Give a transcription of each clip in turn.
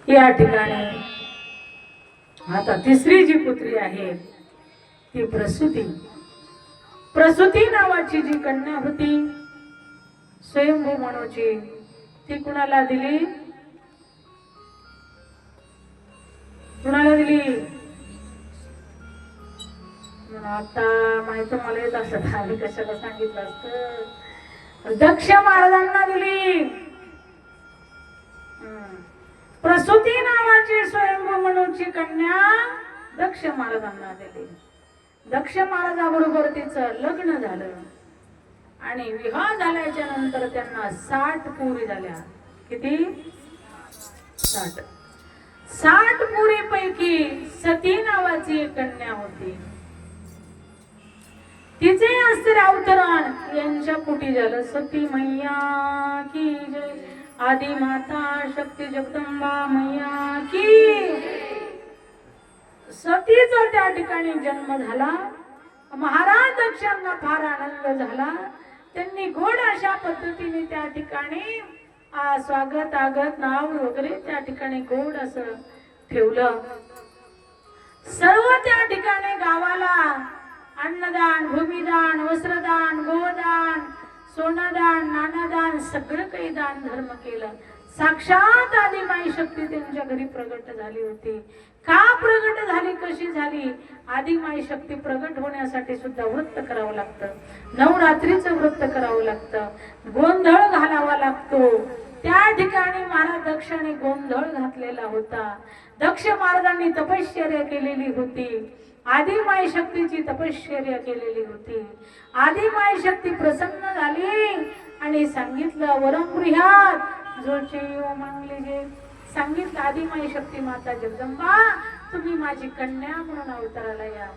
या ठिकाणी आता तिसरी जी पुत्री आहे ती प्रसूती. प्रसूती नावाची जी कन्या होती स्वयंभू मनूची, ती कुणाला दिली? कुणाला दिली? आता माहित मला येत असत आम्ही कशाला सांगितलं असत. दक्ष महाराजांना दिली. प्रसूती नावाची स्वयंभू मनूची कन्या दक्ष महाराजांना दिली. दक्ष महाराजाबरोबर तिचं लग्न झालं आणि विवाह झाल्याच्या नंतर त्यांना 60 पुरी झाल्या. किती? 60. 60 पुरीपैकी सती नावाची एक कन्या होती. तिचे अस्त्र अवतरण यांच्या पोटी झालं. सती मैया की जय. आदि माता शक्ती जगदंबा मैया की. सतीचा त्या ठिकाणी जन्म झाला. महाराज दक्षांना फार आनंद झाला. त्यांनी गोड अशा पद्धतीने त्या ठिकाणी स्वागत आगत नाव वगैरे त्या ठिकाणी गोड असं ठेवलं. सर्व त्या ठिकाणी गावाला अन्नदान, भूमिदान, वस्त्रदान, गोदान, सोनदान, नानादान सगळं काही दान धर्म केलं. साक्षात आदि माई शक्ती त्यांच्या घरी प्रगट झाली होती. का प्रगट झाली, कशी झाली? आदि माई शक्ती प्रगट होण्यासाठी सुद्धा व्रत करावं लागतं. नवरात्रीचं व्रत करावं लागतं. गोंधळ घालावा लागतो. त्या ठिकाणी महाराज दक्षाने गोंधळ घातलेला होता. दक्ष महाराजांनी तपश्चर्या केलेली होती. आदि माई शक्तीची तपश्चर्या केलेली होती. आदि माई शक्ती प्रसन्न झाली आणि सांगितलं वरमगृहात जो चेयो मागले. सांगितलं आदि माई शक्ती माता जगदंबा तुम्ही माझी कन्या म्हणून अवताराला या.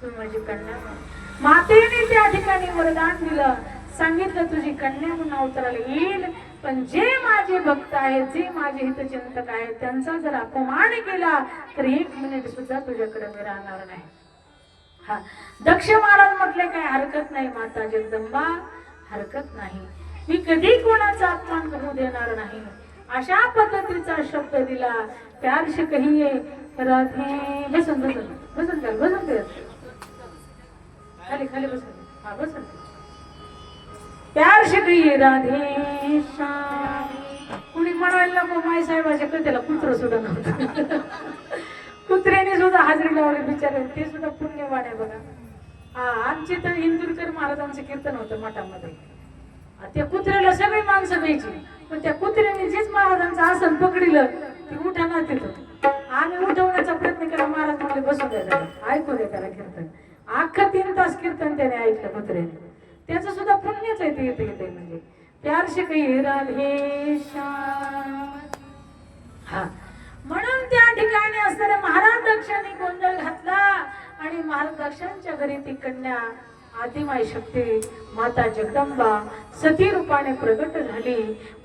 तुम्ही माझी कन्या म्हणून. मातेने त्या ठिकाणी वरदान दिलं. सांगितलं तुझी कन्या म्हणून अवताराला येईल, पण जे माझे भक्त आहेत, जे माझे हितचिंतक आहेत, त्यांचा जर अपमान केला तर 1 मिनिट सुद्धा तुझ्याकडे मी राहणार नाही. हा दक्ष महाराज म्हटले काय हरकत नाही माता जगदंबा, हरकत नाही. मी कधी कोणाचा अपमान करू देणार नाही. अशा पद्धतीचा शब्द दिला. प्यार से कहिए राधे. बसन बसन बसन कर बसन कर खाली खाली बसन. हा बसन. प्यार से कहिए राधे श्याम. कुणी म्हणायला नको माई साहेबाच्या कथेला कुत्र सुद्धा नव्हतं. कुत्र्याने सुद्धा हाजरी लावली बिचारे. ते सुद्धा पुण्यवान आहे बघा. हा आमचे तर इंदुरकर महाराजांचं कीर्तन होतं मठामध्ये. त्या कुत्र्याला सगळी माणसं द्यायची, पण त्या कुत्र्याने जेच महाराजांचं आसन पकडलं ती उठाना तिथं. आम्ही उठवण्याचा प्रयत्न केला. महाराज म्हणजे बसू द्या जरा, ऐकू द्या त्याला कीर्तन. अख्खा 3 तास कीर्तन त्याने ऐकलं कुत्र्याने. त्याचं सुद्धा पुण्यच आहे ते येते म्हणजे. प्यार से कहिए राधे श्याम. हा म्हणून त्या ठिकाणी असणाऱ्या महाराज दक्षाने गोंधळ घातला आणि महाराज दक्षांच्या घरी ती कन्या आदि माई शक्ती माता जगदंबा सती रूपाने प्रगट झाली.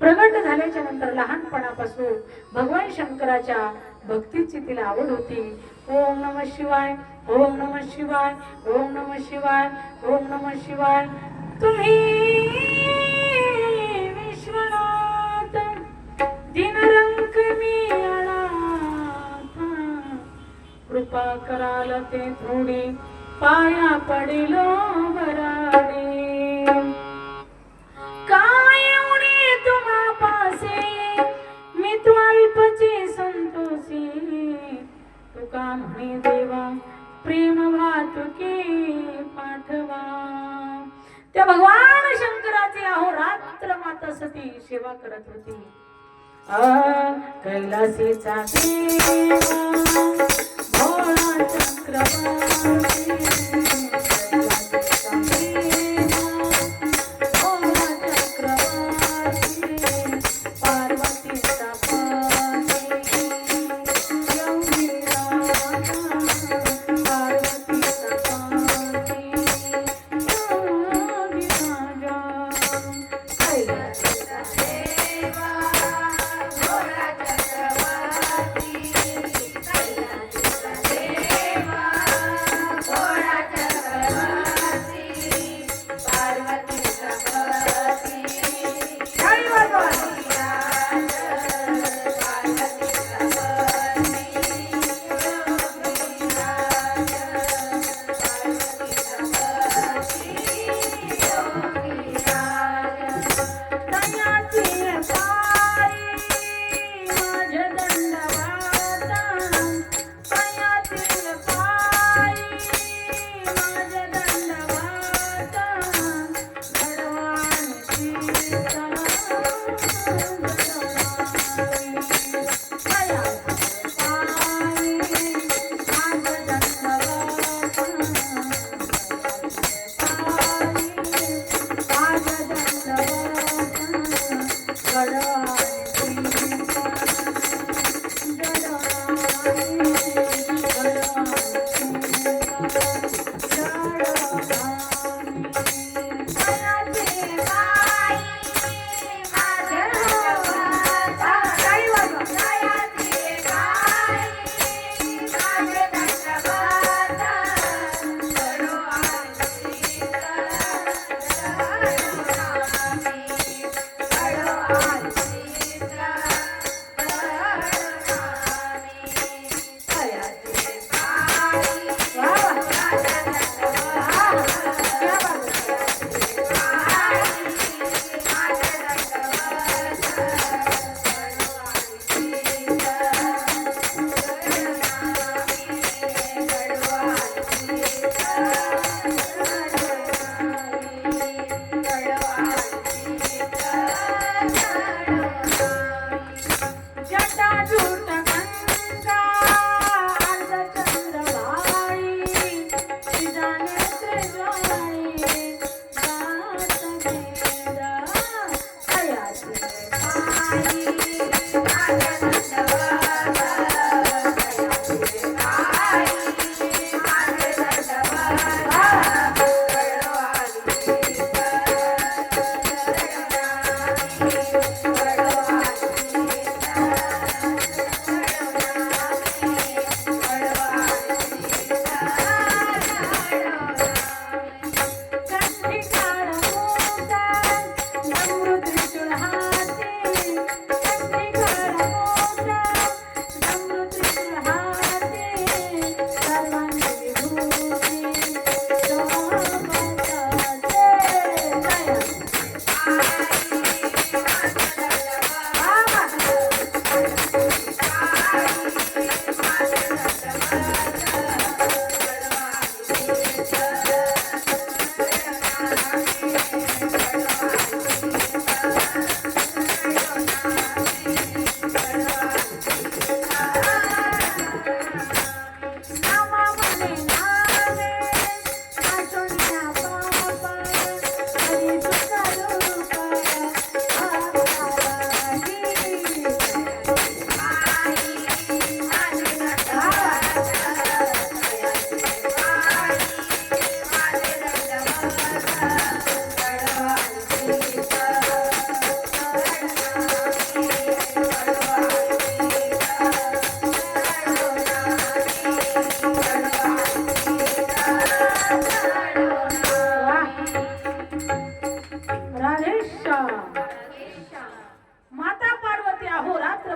प्रगट झाल्याच्या नंतर लहानपणापासून भगवान शंकराच्या भक्तीची तिला आवड होती. ओम नमः शिवाय, ओम नमः शिवाय, ओम नमः शिवाय, ओम नमः शिवाय. तुम्ही विश्वनाथ दिनरंग मी अनाथ. कृपा कराल ते थोडी पाया पडिलो वराडे. काय उणी तुम्हा पासे मी तू अल्पची संतोषी. तुका म्हणे देवा प्रेम भातुके पाठवा. त्या भगवान शंकराची अहोरात्र माता सती सेवा करत होती. कैलासीचा देवा भोळा चक्रवर्ती.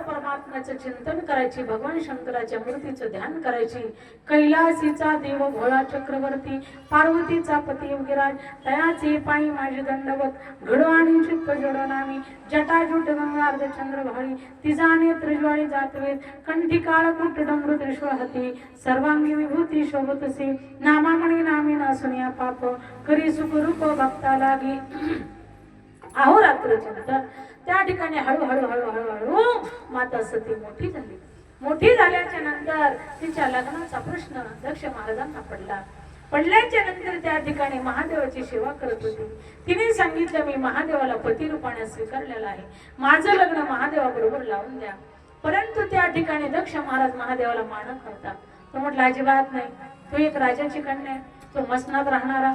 परमात्म्याचं चिंतन करायची, भगवान शंकराच्या मूर्तीचं ध्यान करायची. कैलासीचा देव भोळा चक्रवर्ती, पार्वतीचा पती योगीराज, तयाचे पायी माझे दंडवत, घडो आणि चित्त जोडो नामी, जटाजूट गंगार्ध चंद्र भाळी, तिजाने त्रिज्वाळी जातवे, कंठी काळकूट डमरू त्रिशूळ हाती, सर्वांगी विभूती शोभतसे, नामामणी नामी नासुनिया पाप, करी सुख रूप भक्ता लागी. अहोरात्र चिंतन. त्या ठिकाणी हळूहळू हळूहळू हळू माता सती मोठी झाली. मोठी झाल्याच्या नंतर तिच्या लग्नाचा प्रश्न दक्ष महाराजांना पडल्याच्या नंतर त्या ठिकाणी महादेवाची सेवा करत होती. तिने सांगितलं, मी महादेवाला पती रूपाने स्वीकारलेला आहे, माझं लग्न महादेवाबरोबर लावून द्या. परंतु त्या ठिकाणी दक्ष महाराज महादेवाला मानत नव्हता. तो म्हटला, अजिबात नाही, तू एक राजाची कन्या आहे, तो मसनात राहणारा,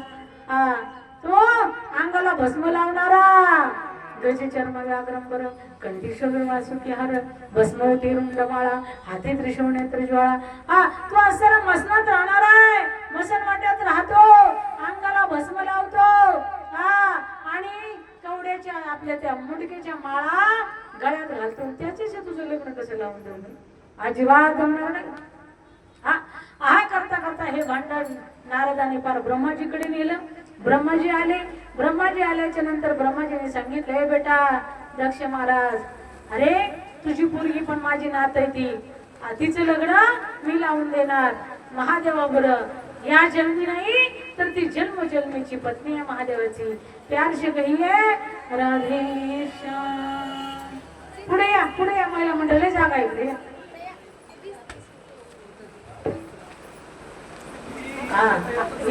तो अंगाला भस्म लावणारा, गजे चर्म व्याघ्रंबर, कंठी शोभे वासुकी हार, भस्मवती रुंडमाळा, हाती त्रिशूळ नेत्र ज्वाळा. तो असं मसनात राहणार आहे, मसन वाट्यात राहतो, अंगाला भस्म लावतो, आणि कवड्याच्या आपल्या त्या मुंडकेच्या माळा गळ्यात घालतो. त्याच्याशी तुझं लग्न कसं लावून देऊ? अजिबात जमणार नाही. हा करता करता हे भांडण नारदाने पार ब्रह्माजीकडे नेलं. ब्रह्माजी आले. ब्रह्माजी आल्याच्या नंतर ब्रह्माजीने सांगितलं, हे बेटा दक्ष महाराज, अरे तुझी पोरगी पण माझी नात आहे, ती तिचं लग्न मी लावून देणार महादेवाबरोबर. या जन्मी नाही तर ती जन्मजन्मीची पत्नी आहे महादेवाची. प्यार से कहिए राधेश्याम. पुढे या महिला मंडळी, जागा इकडे.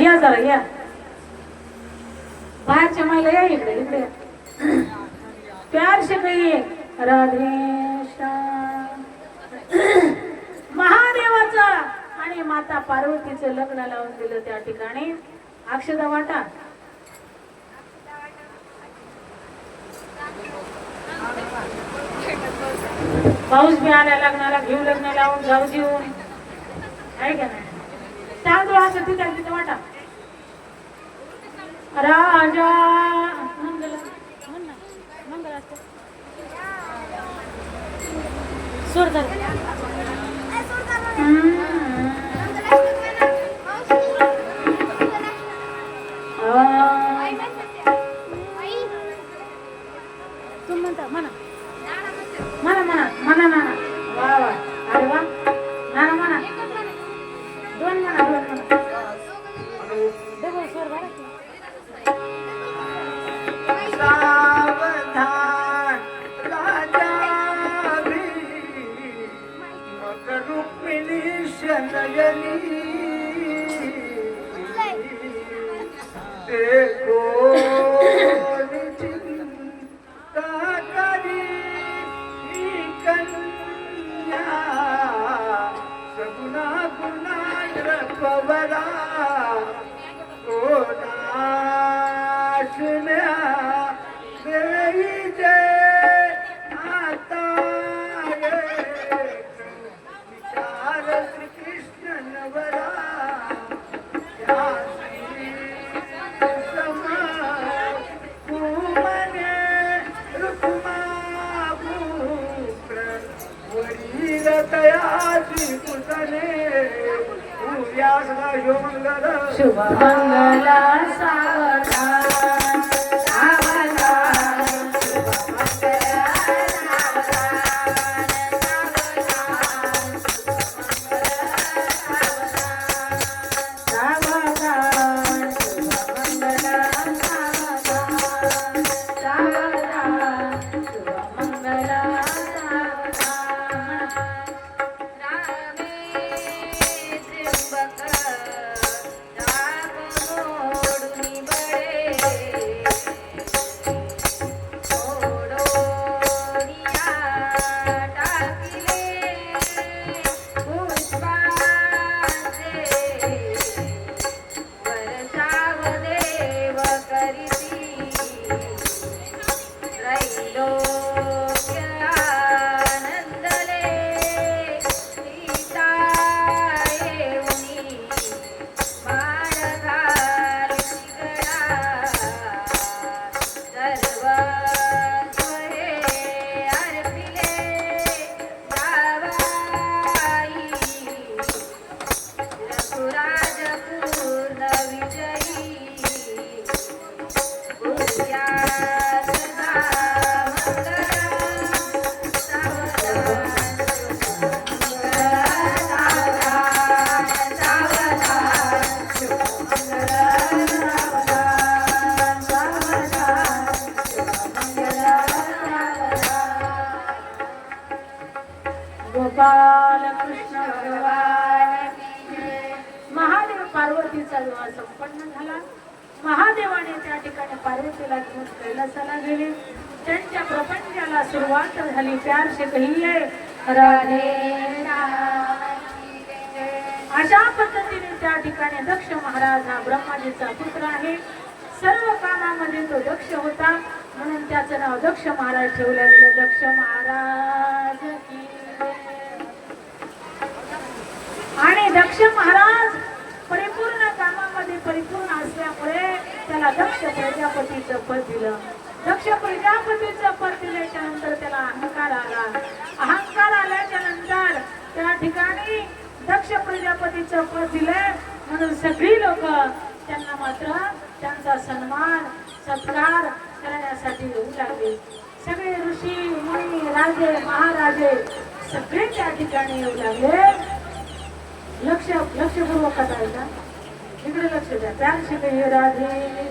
या जरा या, बाहेरच्या महिला या इकडे इकडे. प्यार से कहिए राधेश्याम. महादेवाचं आणि माता पार्वतीचं लग्न लावून दिलं. त्या ठिकाणी अक्षदा वाटा. पाऊस बी आल्या लग्नाला, घेऊ लग्न लावून जाऊ जीवन आहे का नाही. तांदूळ असं तिथे वाटा. राजा तू म्हणता म्हणा म्हणा म्हणा म्हणा म्हणा. वा वा, अरे वा, म्हणा म्हणा, दोन म्हणा, दोन म्हणा. सावधान राजा मग रुक्मिणी शनयनी देखो चिंता करी कन्या सगुना गुना रखवरा शुभ मंगला सावधान. गोपाल कृष्ण भगवान की जय. महादेव पार्वतीचा विवाह संपन्न झाला. महादेवाने त्या ठिकाणी पार्वतीला घेऊन कैलासाला गेले. त्यांच्या प्रपंचाला सुरुवात झाली. प्यार से कहिए राधे राम. अशा पद्धतीने त्या ठिकाणी दक्ष महाराज हा ब्रह्माजीचा पुत्र आहे. सर्व कामामध्ये तो दक्ष होता म्हणून त्याचं नाव दक्ष महाराज ठेवलं गेलं. दक्ष महाराज की जय. आणि दक्ष महाराज परिपूर्ण कामामध्ये परिपूर्ण असल्यामुळे त्याला दक्ष प्रजापतीचं पद दिलं. दक्ष प्रजापतीचं पद दिल्याच्या नंतर त्याला अहंकार आला. अहंकार आल्याच्या नंतर त्या ठिकाणी दक्ष प्रजापतीचं पद दिलं म्हणून सगळी लोक त्यांना मात्र त्यांचा सन्मान सत्कार करण्यासाठी येऊ लागले. सगळे ऋषी मुनी राजे महाराजे सगळे त्या ठिकाणी येऊ लागले. लक्षपूर्वक कथा आहे का? इकडे लक्ष द्या. प्यारशी कहिए राधे.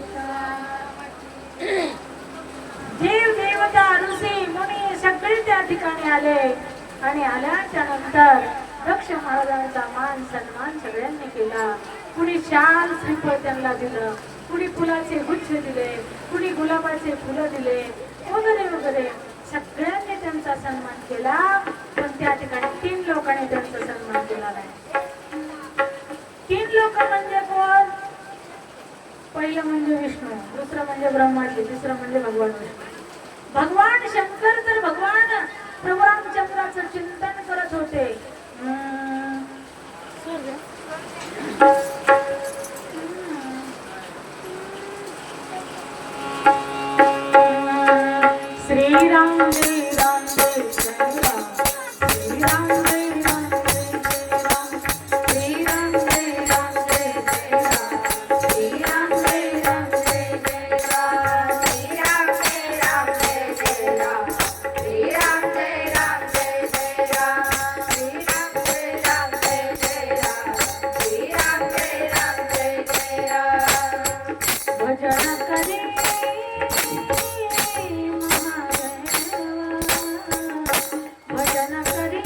देव देवता ऋषी मुनी सगळे त्या ठिकाणी आले आणि आल्याच्या नंतर दक्ष महाराजांचा मान सन्मान सगळ्यांनी केला. कुणी शाल श्रीफळ त्यांना दिलं, कुणी फुलाचे गुच्छ दिले, कुणी गुलाबाचे फुलं दिले वगैरे वगैरे सगळ्यांनी त्यांचा सन्मान केला. पण त्या ठिकाणी 3 लोकांनी त्यांचा सन्मान केला नाही. 3 लोक म्हणजे कोण? पहिलं म्हणजे विष्णू, दुसरं म्हणजे ब्रह्माजी, तिसरं म्हणजे भगवान विष्णू. भगवान शंकर तर भगवान प्रभू रामचंद्राचं चिंतन करत होते. श्रीराम जय राम जय जय राम. श्रीराम जय राम जय जय राम. श्रीराम जय राम जय जय राम. श्रीराम जय राम जय जय राम. श्रीराम जय राम जय जय राम. श्रीराम जय राम जय जय राम. श्रीराम जय राम जय जय राम. श्रीराम जय राम जय जय राम. भजन करे भजन करे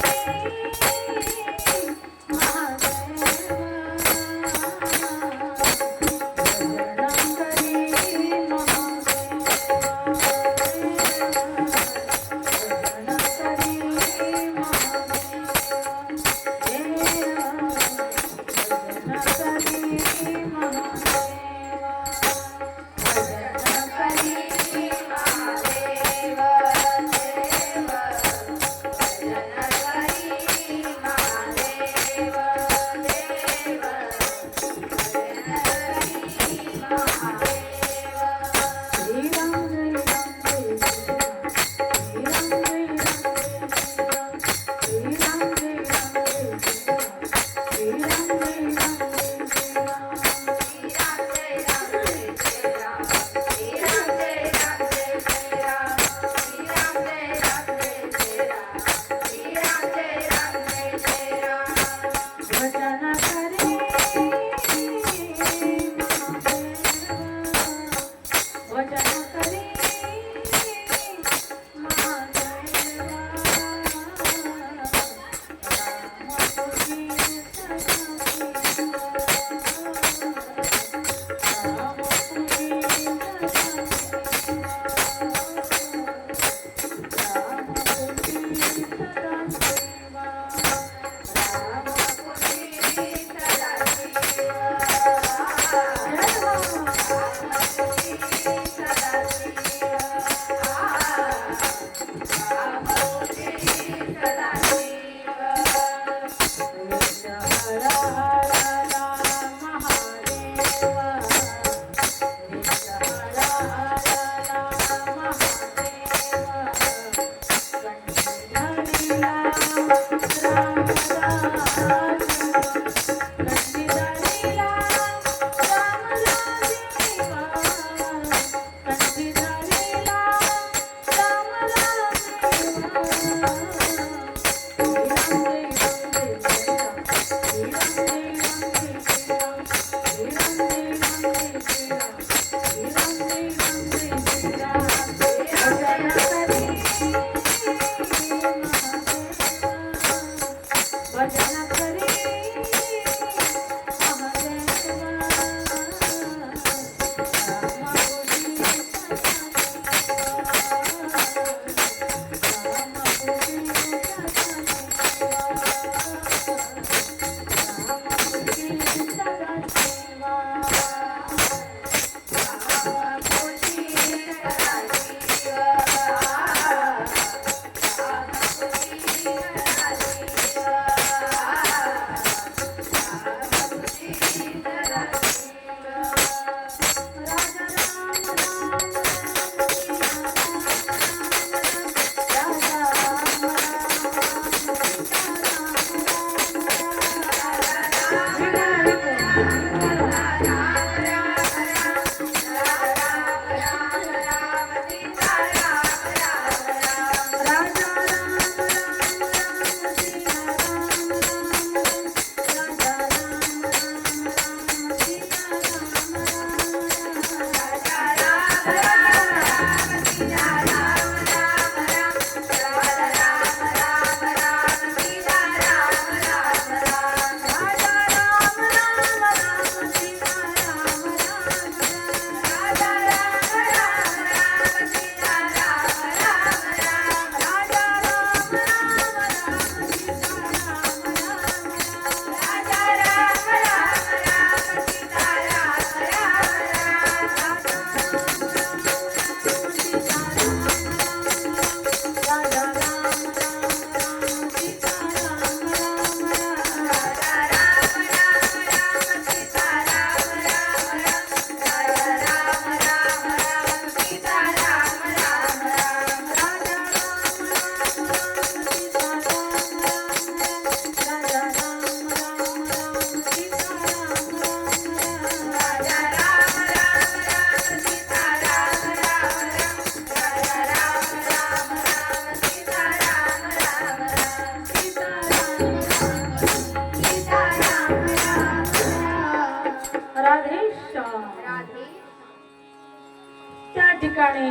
त्या ठिकाणी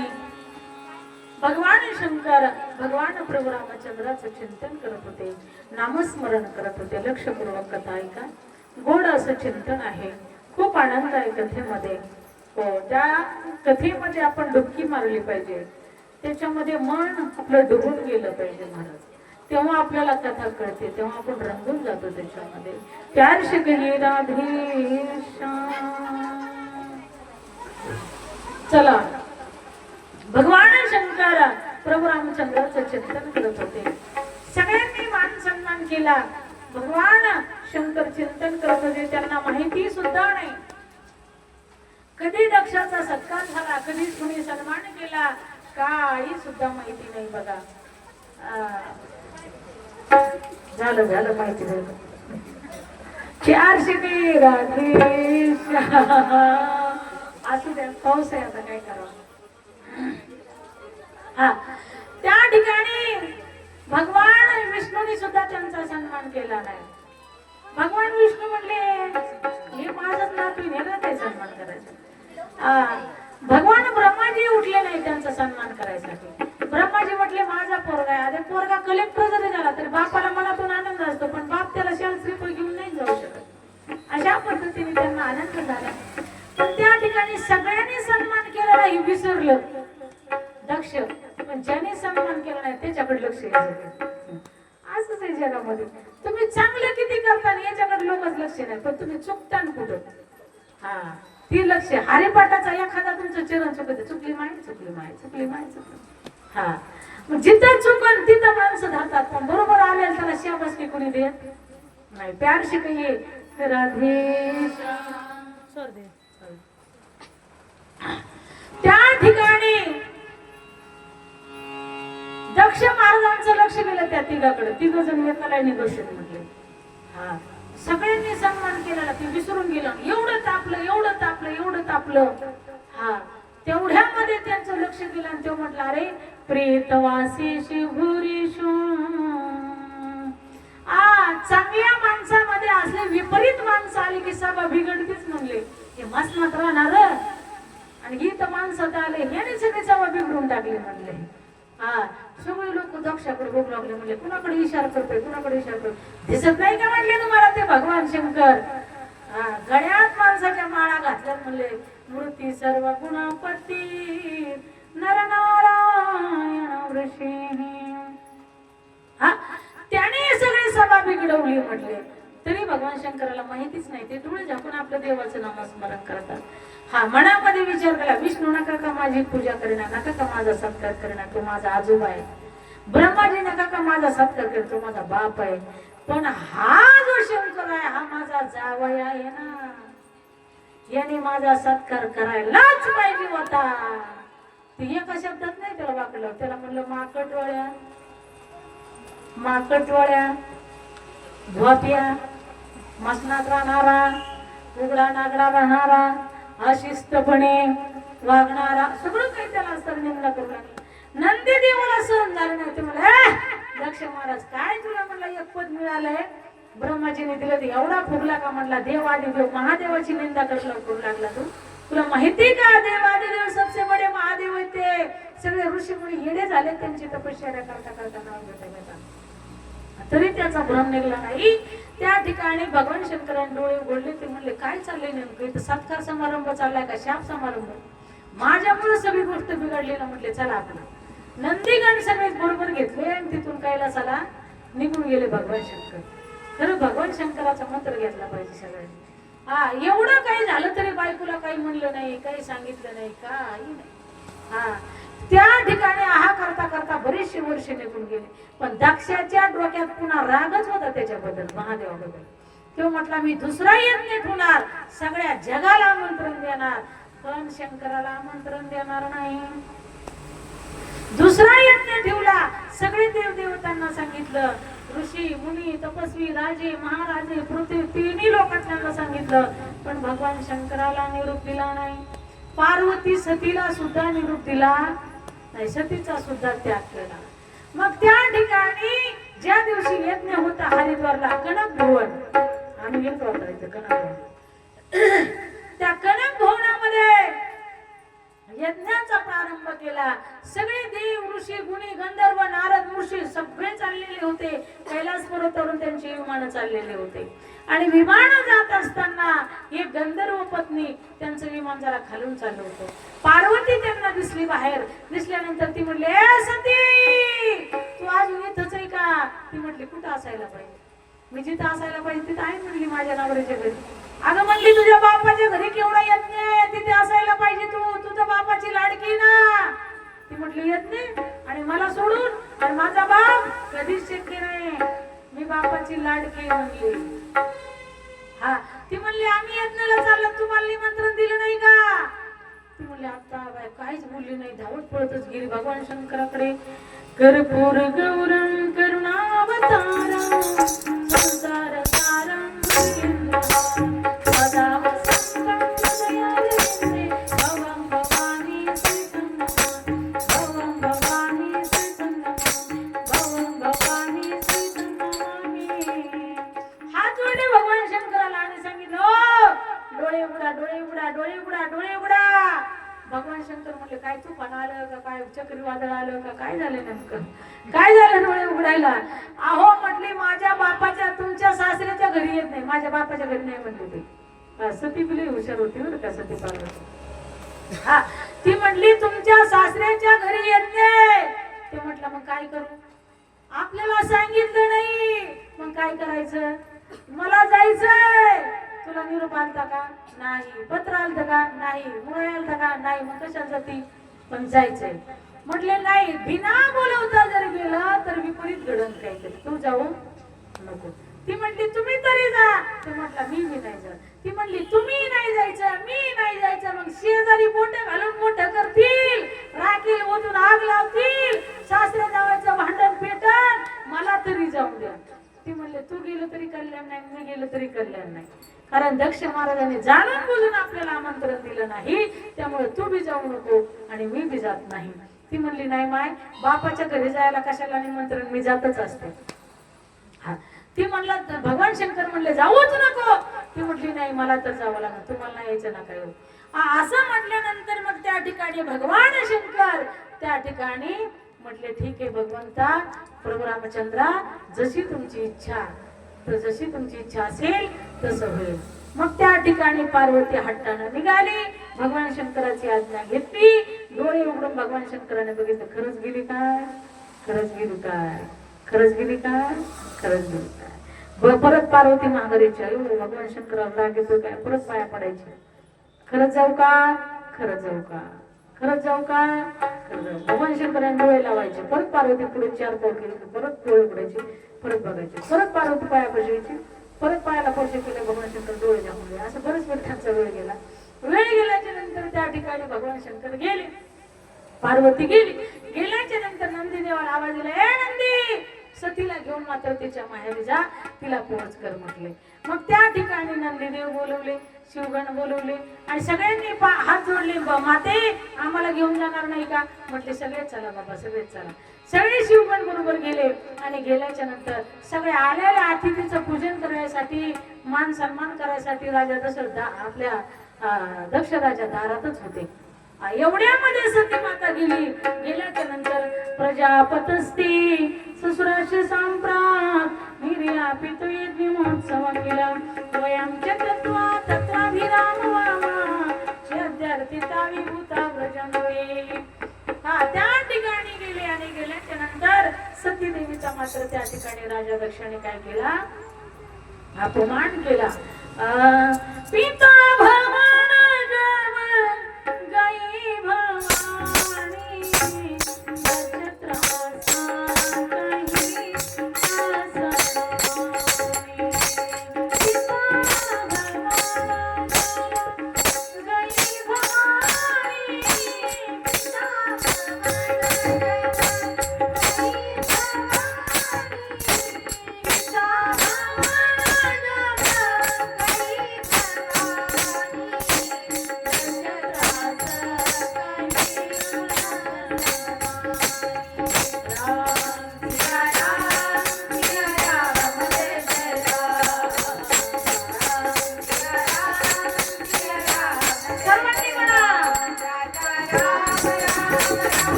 भगवान शंकर भगवान प्रभू रामचंद्राचं चिंतन करत होते, नामस्मरण करत होते. लक्षपूर्वक कथा ऐका. गोड असं चिंतन आहे, खूप आनंद आहे कथेमध्ये. हो, त्या कथेमध्ये आपण डुबकी मारली पाहिजे, त्याच्यामध्ये मन आपलं डुबून गेलं पाहिजे महाराज. तेव्हा आपल्याला कथा कळते, तेव्हा आपण रंगून जातो त्याच्यामध्ये. प्यार से कहिए राधे श्याम. चला, भगवान शंकर प्रभू रामचंद्राचं चिंतन करत होते. सगळ्यांनी मान सन्मान केला. भगवान शंकर चिंतन करत होते, त्यांना माहिती सुद्धा नाही कधी दक्षाचा सत्कार झाला, कधी कुणी सन्मान केला, काही सुद्धा माहिती नाही. बघा, झालं माहिती झालं. 400 के राधे असू द्या, पाऊस आहे आता काय करावं. हा, त्या ठिकाणी भगवान विष्णूने सुद्धा त्यांचा सन्मान केला नाही. भगवान विष्णू म्हणले हे माझंच नातू आहे ना, ते सन्मान करायचं. भगवान ब्रह्माजी उठले नाही त्यांचा सन्मान करायसाठी. ब्रह्माजी म्हटले माझा पोरगा आहे. अरे पोरगा कलेक्टर जरी झाला तरी बापाला मनातून आनंद असतो, पण बाप त्याला शाल श्रीफळ घेऊन नाही जाऊ शकत. अशा पद्धतीने त्यांना आनंद झाला. पण त्या ठिकाणी सगळ्यांनी सन्मान केला नाही विसरलं दक्ष, पण ज्याने सन्मान केला नाही त्याच्याकडे लक्ष द्यायचं. असंच आहे जगामध्ये. तुम्ही चांगलं किती करता याच्याकडे लोकच लक्ष नाही, पण तुम्ही चुकता कुठं. हा, ती लक्ष. हरिपाठाचा एखादा तुमचं चरण चुकत, चुकली माय चुकली माय चुकली माय चुकली. हा, मग जिथं चुकन तिथं माणसं धरतात, पण बरोबर आले त्याला शाबासकी कोणी देत नाही. प्यार से कहिए राधे श्याम. त्या ठिकाणी दक्ष महाराजांचं लक्ष गेलं त्या तिघाकडे. तिघ जण एकाला निदोषित म्हटले. हा, सगळ्यांनी सन्मान केलेला ते विसरून गेलं. एवढं तापलं. हा, तेवढ्यामध्ये त्यांचं लक्ष गेलं आणि ते म्हटलं अरे प्रेतवासी शिवरीशू. चांगल्या माणसामध्ये असले विपरीत माणसं आली की सभा बिघडतीच. म्हणले हे मसनात राहणार आणि गीत माणसात आले ह्याने सगळी सभा बिघडून टाकली. म्हणले हा सगळे लोक दक्षाकडे बघू लागले, म्हणजे कुणाकडे इशारा करतोय, कुणाकडे इशारा करतोय, दिसत नाही का म्हणले तुम्हाला ते भगवान शंकर. हा गळ्यात माणसाच्या माळा घातल्यात म्हणले, मूर्ती सर्व गुणपती नरनारायण वृषी. हा त्याने सगळी सभा बिघडवली म्हटले. तरी भगवान शंकराला माहितीच नाही, ते डोळे झाकून आपल्या देवाचं नामस्मरण करतात. हा मनामध्ये विचार केला, विष्णू नका का माझी पूजा करणार, नका का माझा सत्कार करणार, तो माझा आजोबा आहे. ब्रह्माजी नका का माझा सत्कार करतो, तो माझा बाप आहे. पण हा जो शंकर आहे हा माझा जावई आहे ना, याने माझा सत्कार करायलाच पाहिजे होता. ते एका शब्दात नाही त्याला वाकलं, त्याला म्हणलं माकडोळ्या, माकडोळ्या, झोप्या, मसनात राहणारा, उघडा नागडा राहणारा, अशिस्तपणे वागणारा, सगळं काही त्याला सर निंदा करू लागला. नंदी देवाला सहन झालं नाही. ते म्हणलं दक्ष महाराज काय तुला म्हणलं एक पद मिळालंय, ब्रह्माजीने दिलं ते एवढा फुगला का म्हणला, देवादिदेव महादेवाची निंदा करू लागला तू. तुला माहिती का देवादिदेव सबसे बडे महादेव आहेत, ते सगळे ऋषी मुनी येडे झाले त्यांची तपश्चर्या करता करता नाव घेता, तरी त्याचा भ्रम निघला नाही. त्या ठिकाणी भगवान शंकरांनी डोळे उघडले. ते म्हणले काय चाललंय नेमकं, इथं सत्कार समारंभ चाललाय का शाप समारंभ, माझ्यामुळे सगळी गोष्ट बिघडली ना. म्हटले चला आपला नंदीगण सगळे बरोबर घेतले आणि तिथून कैलासाला निघून गेले भगवान शंकर. खरं भगवान शंकराचा मंत्र घेतला पाहिजे सगळ्यांनी. हा एवढं काही झालं तरी बायकोला काही म्हणलं नाही, काही सांगितलं नाही, काही नाही. हा त्या ठिकाणी आहा करता करता बरेचसे वर्ष निघून गेले. पण दक्षाच्या डोक्यात पुन्हा रागच होता त्याच्याबद्दल, महादेवाबद्दल. तो म्हटला मी दुसरा यज्ञ ठेवणार, सगळ्या जगाला आमंत्रण देणार, पण शंकराला आमंत्रण देणार नाही. दुसरा यज्ञ ठेवला, सगळे देवदेवतांना सांगितलं, ऋषी मुनी तपस्वी राजे महाराजे पृथ्वी तिन्ही लोकांना सांगितलं, पण भगवान शंकराला निरोप दिला नाही. पार्वती सतीला सुद्धा निरोप दिला नाही, सतीचा सुद्धा त्याग केला. मग त्या ठिकाणी ज्या दिवशी यज्ञ होता हरिद्वारला कनक भवन, आम्ही गेलो होतो इथे कनक भवन, त्या कनक भवनामध्ये यज्ञाचा प्रारंभ केला. सगळे देव ऋषी गुणी गंधर्व नारद मुळशी सगळे चाललेले होते. कैलास पर्वतावरून त्यांची विमान चाललेले होते आणि विमान जात असताना एक गंधर्व पत्नी त्यांचं विमान जरा खालून चाललं होतं. पार्वती त्यांना दिसली बाहेर. दिसल्यानंतर ती म्हणली ए सती तू अजून इथंच आहे का. ती म्हटली कुठं असायला पाहिजे, मी जिथं असायला पाहिजे तिथं आहे म्हणली, माझ्या नवऱ्याच्या घरी. अगं म्हणली तुझ्या बापाच्या घरी केवढा यज्ञ आहे, तिथे असायला पाहिजे तू, तुझ्या बापाची लाडकी ना. ती म्हटली यज्ञ आणि मला सोडून आणि माझा बाप कधीच शक्य नाही, मी बापाची लाडकी म्हणली. हा ती म्हणली आम्ही यज्ञाला चाललो, तुम्हाला निमंत्रण दिलं नाही का. ती म्हणली आता काहीच बोलली नाही, धावत पळतच गेली भगवान शंकराकडे. कर्पूर गौरं करुणावतारं संसार सारं सदा वसंतं दयालुते भवं भवानी श्रीसंगमं भवं भवानी श्रीसंगमं भवं भवानी श्रीसंगमामि. हात जोडले भगवान शंकराला आणि सांगितलं डोळे उघडा डोळे उघडा डोळे उघडा डोळे उघडा. भगवान शंकर म्हणले काय तू पण आलं का, काय चक्रीवादळ आलं का, काय झालं नेमकं, काय झालं डोळे उघडायला. अहो म्हटली माझ्या बापाच्या तुमच्या सासऱ्याच्या घरी येत नाही, माझ्या बापाच्या घरी नाही म्हणली. ती सती बिली हुशार होती बरं का सती पार्वती. हा ती म्हटली तुमच्या सासऱ्याच्या घरी येत नाही. ते म्हटलं मग काय करू, आपल्याला सांगितलं नाही, मग काय करायचं, मला जायचंय. तुला निरोप आलता का नाही, पत्र आलतं का नाही, मुळे आलता का नाही, मग कशाला जाती, पण जायचंय. म्हटले नाही बिना बोलवता जर गेलं तर विपरीत घडण काहीतरी, तू जाऊ नको. ती म्हटली तुम्ही तरी जा. ते म्हटलं मी नाही जात. ती म्हणली तुम्ही नाही जायचं मी नाही जायचं, मग शेजारी मोठं घालून मोठं करतील, राखील ओतून आग लावतील, सासऱ्या जावायचं भांडण पेटन, मला तरी जाऊ द्या. ती म्हणले तू गेलं तरी कल्याण नाही, मी गेलं तरी कल्याण नाही, कारण दक्ष महाराजांनी जाणून बुजून आपल्याला आमंत्रण दिलं नाही, त्यामुळे तू बी जाऊ नको आणि मी बी जात नाही. ती म्हणली नाही माय बापाच्या घरी जायला कशाला निमंत्रण, मी जातच असते. हा ती म्हणला भगवान शंकर म्हणले जाऊच नको. ती म्हटली नाही मला तर जावं लागणार, तुम्हाला नाही यायचं ना काय. असं म्हटल्यानंतर मग त्या ठिकाणी भगवान शंकर त्या ठिकाणी म्हटले ठीक आहे भगवंता, प्रभू रामचंद्रा, जशी तुमची इच्छा, तर जशी तुमची इच्छा असेल तसं होईल. मग त्या ठिकाणी पार्वती हट्टानं निघाली, भगवान शंकराची आज्ञा घेतली. डोळे उघडून भगवान शंकराने बघितलं, खरंच गेली काय, खरंच गेली काय, खरंच गेली काय, खरंच गेली काय. परत पार्वती माघारीच्या, भगवान शंकराला राग येतो काय, परत पाया पडायचे, खरंच जाऊ का, खरंच जाऊ का, खरंच जाऊ का, खरंच जाऊ. भगवान शंकराने डोळे लावायचे, परत पार्वती पुढे 4 पाऊल केले, परत डोळे उघडायचे, परत बघायचे, परत पार्वती पाया पडायची, परत पायाला स्पर्श केले, भगवान शंकर डोळे झाकले. असं बरेच वेळ त्यांचा वेळ गेला. वेळ गेल्याच्या नंतर त्या ठिकाणी भगवान शंकर गेले, पार्वती गेली. गेल्याच्या नंतर नंदी देवाला आवाज दिला, ए नंदी, सतीला घेऊन मात्र तिच्या माहेरी जा, तिला पोहोच कर म्हटले. मग त्या ठिकाणी नंदीदेव बोलवले, शिवगण बोलवले आणि सगळ्यांनी हात जोडले, माते आम्हाला घेऊन जाणार नाही का, म्हटले सगळेच चला बाबा, सगळेच चला. सगळे शिवगण बरोबर गेले आणि गेल्याच्या नंतर सगळे आलेल्या अतिथीचं पूजन करण्यासाठी, मान सन्मान करायसाठी राजा दशरथ आपल्या दक्ष राजा दारातच होते. एवढ्यामध्ये सती माता गेली. गेल्याच्या नंतर प्रजापतस्ती ससुराशी संप्रात निर्यापितो यज्ञ महोत्सव केला. वयांच्या तत्वा तत्वाभिराम वामा शब्दार्थिता विभूता व्रजन्वे. त्या ठिकाणी गेले आणि गेल्याच्या नंतर सती देवीचा मात्र त्या ठिकाणी राजा दक्षाने काय केला, अपमान केला. पिता भवान जब गई भवानी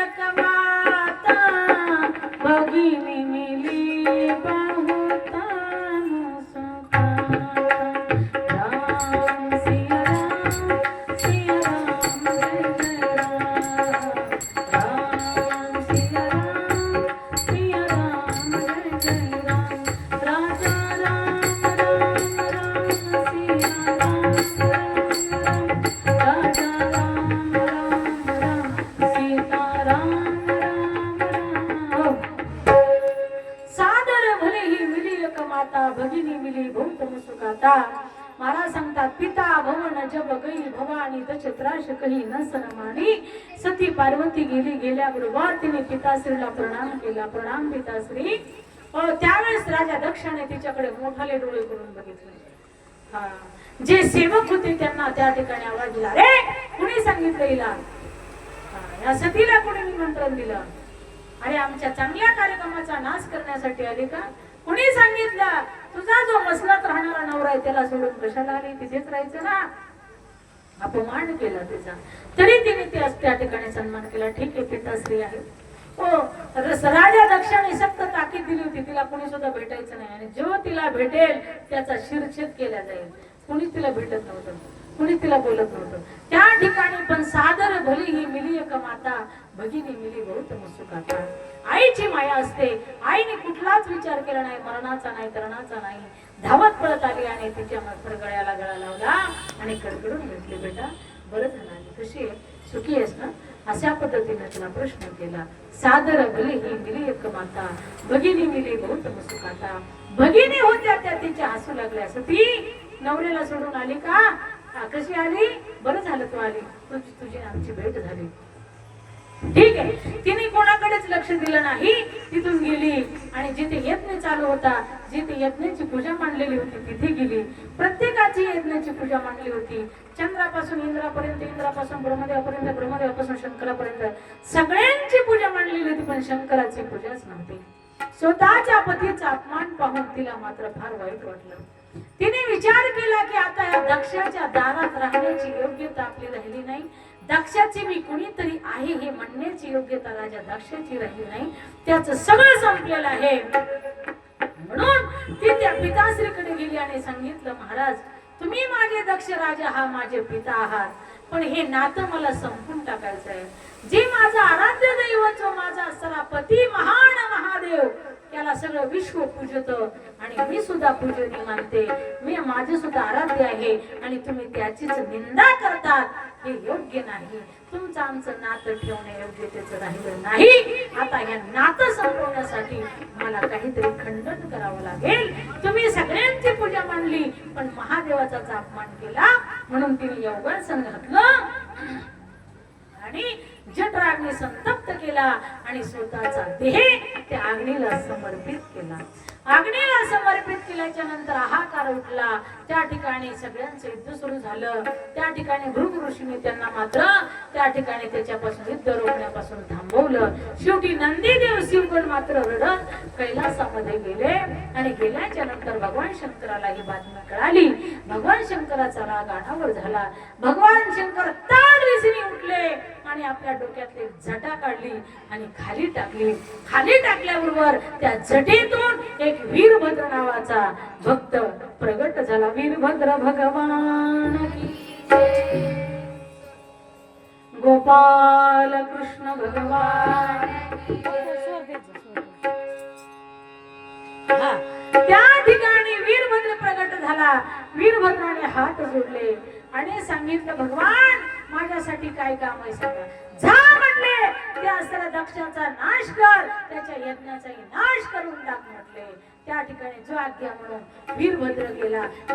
एक माता भगिनी मिली बहुता सुखाता राम सिया राम सिया राम जय जय राम सिया राम सिया राम जय जय राम राजा राम राम राम सिया राम राजा राम राम राम सीता राम राम सादर भले ही मिली एक माता भगिनी मिली बहुतम सुखाता. महाराज सांगतात पिता भवन जब गई भवानी तचत्राश कही न सनमानी. सती पार्वती गेल्याबरोबर तिने पिताश्रीला प्रणाम केला. प्रणाम पिताश्री. त्यावेळेस राजा दक्षाने तिच्याकडे मोठाले डोळे करून बघितले. हा जे सेवक होते त्यांना त्या ठिकाणी आवाज दिला. रे कुणी सांगितलं हिला? या सतीला कुणी निमंत्रण दिलं? अरे आमच्या चांगल्या कार्यक्रमाचा नाश करण्यासाठी आली का? कुणी सांगितलं? तुझा जो मसलात राहणारा नवरा आहे त्याला सोडून कशाला आली? तिथेच राहायचं ना. अपमान केला तिचा. तरी तिने त्या ठिकाणी सन्मान केला. ठीक आहे पिताश्री आहे. राजा दक्षाने सक्त ताकीद दिली होती तिला कोणी सुद्धा भेटायचं नाही आणि जो तिला भेटेल त्याचा शिरछेद केला जाईल. कुणी तिला भेटत नव्हतं, कुणी तिला बोलत नव्हतं. त्या ठिकाणी पण सादर भली ही मिली एक माता भगिनी मिली बहुतम सुखाता. आईची माया असते. आईने कुठलाच विचार केला नाही, मरणाचा नाही, करण्याचा नाही. धावत पळत आली आणि तिच्या मात्र गळ्याला गळा लावला आणि कडकडून म्हटले बेटा बरं झालं आली, कशी आहे, सुखी आहेस ना? अशा पद्धतीने तिला प्रश्न केला. सादर भली ही मिली एक माता भगिनी मिली बहुतम सुखाता. भगिनी होत्या त्या तिच्या हसू लागल्या. सती नवऱ्याला सोडून आली का? कशी आली? बरं झालं तू आली, तुझी आमची भेट झाली. ठीक आहे. तिने कोणाकडेच लक्ष दिलं नाही. तिथून गेली आणि जिथे यज्ञ चालू होता, जिथे यज्ञाची पूजा मांडलेली होती तिथे गेली. प्रत्येकाची यज्ञाची पूजा मांडली होती. चंद्रापासून इंद्रापर्यंत, इंद्रापासून ब्रह्मदेवापर्यंत, ब्रह्मदेवापासून शंकरापर्यंत सगळ्यांची पूजा मांडलेली होती. पण शंकराची पूजाच नव्हती. स्वतःच्या पतीचा अपमान पाहून तिला मात्र फार वाईट वाटलं. तिने विचार केला की आता या दक्षाच्या दारात राहण्याची योग्यता आपली राहिली नाही. दक्षाची मी कुणीतरी आहे हे म्हणण्याची योग्यता राजा दक्षाची राहिली नाही. त्याचं सगळं संपलेलं आहे. म्हणून ती त्या पिताश्रीकडे गेली आणि सांगितलं महाराज तुम्ही माझे दक्ष राजा हा माझे पिता आहात, पण हे नातं मला संपून टाकायचं आहे. जे माझा आराध्य दैवत व माझा असणारा पती महान महादेव त्याला सगळं विश्व पूजत आणि मी सुद्धा पूजनीय मानते. मी माझे सुद्धा आराध्य आहे आणि तुम्ही त्याचीच निंदा करतात, हे योग्य नाही. तुमचं आमचं नातं ठेवणे योग्यतेचं राहिलं नाही. आता या नातं संपवण्यासाठी मला काहीतरी खंडन करावं लागेल. तुम्ही सगळ्यांची पूजा मांडली पण महादेवाचा अपमान केला म्हणून तिने योगासन घातलं आणि जठराग्नी संतप्त केला आणि स्वतःचा देह त्या अग्नीला समर्पित केला. अग्नीला समर्पित केल्याच्या नंतर हाहाकार उठला. त्या ठिकाणी सगळ्यांचं युद्ध सुरू झालं. त्या ठिकाणी भृग ऋषीने त्यांना मात्र त्या ठिकाणी त्याच्यापासून युद्ध रोखण्यापासून थांबवलं. शेवटी नंदीदेव शिवगण मात्र रडत कैलासामध्ये गेले आणि गेल्याच्या नंतर भगवान शंकराला ही बातमी कळाली. भगवान शंकराचा राग अनावर झाला. भगवान शंकर ताडदिवशी उठले आणि आपल्या डोक्यातली जटा काढली आणि खाली टाकली. खाली टाकल्याबरोबर त्या जटेतून एक वीरभद्र नावाचा भक्त प्रगट झाला. वीरभद्र भगवान की जय. गोपाल कृष्ण भगवान की जय. त्या ठिकाणी वीरभद्र प्रगट झाला. वीरभद्राने हात जोडले आणि सांगितलं भगवान माझ्यासाठी काय काम आहे सांगा. जा म्हटले त्या असणाऱ्या दक्षाचा नाश कर, त्याच्या यज्ञाचाही नाश करून टाक म्हटले. त्या ठिकाणी जो आज्ञा म्हणून वीरभद्र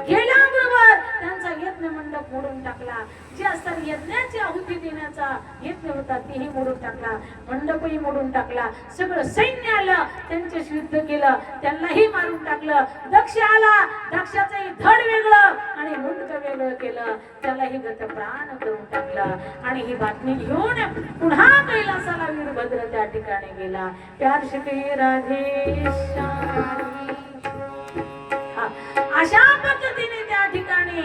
गेल्याबरोबर त्यांचा यज्ञ मंडप मोडून टाकला. जे असणारी यज्ञाची आहुती देण्याचा यज्ञ होता तेही मोडून टाकला. मंडपही मोडून टाकला. सगळं सैन्य आलं, त्यांच्याशी युद्ध केलं, त्यांनाही मारून टाकलं. दक्ष आला, दक्षाचंही धड वेगळं आणि मुंडक वेगळं केलं, त्यालाही गत प्राण करून टाकलं. आणि ही बातमी घेऊन पुन्हा कैलासाला वीरभद्र त्या ठिकाणी गेला. प्यार श्री राधेश्याम. अशा पद्धतीने त्या ठिकाणी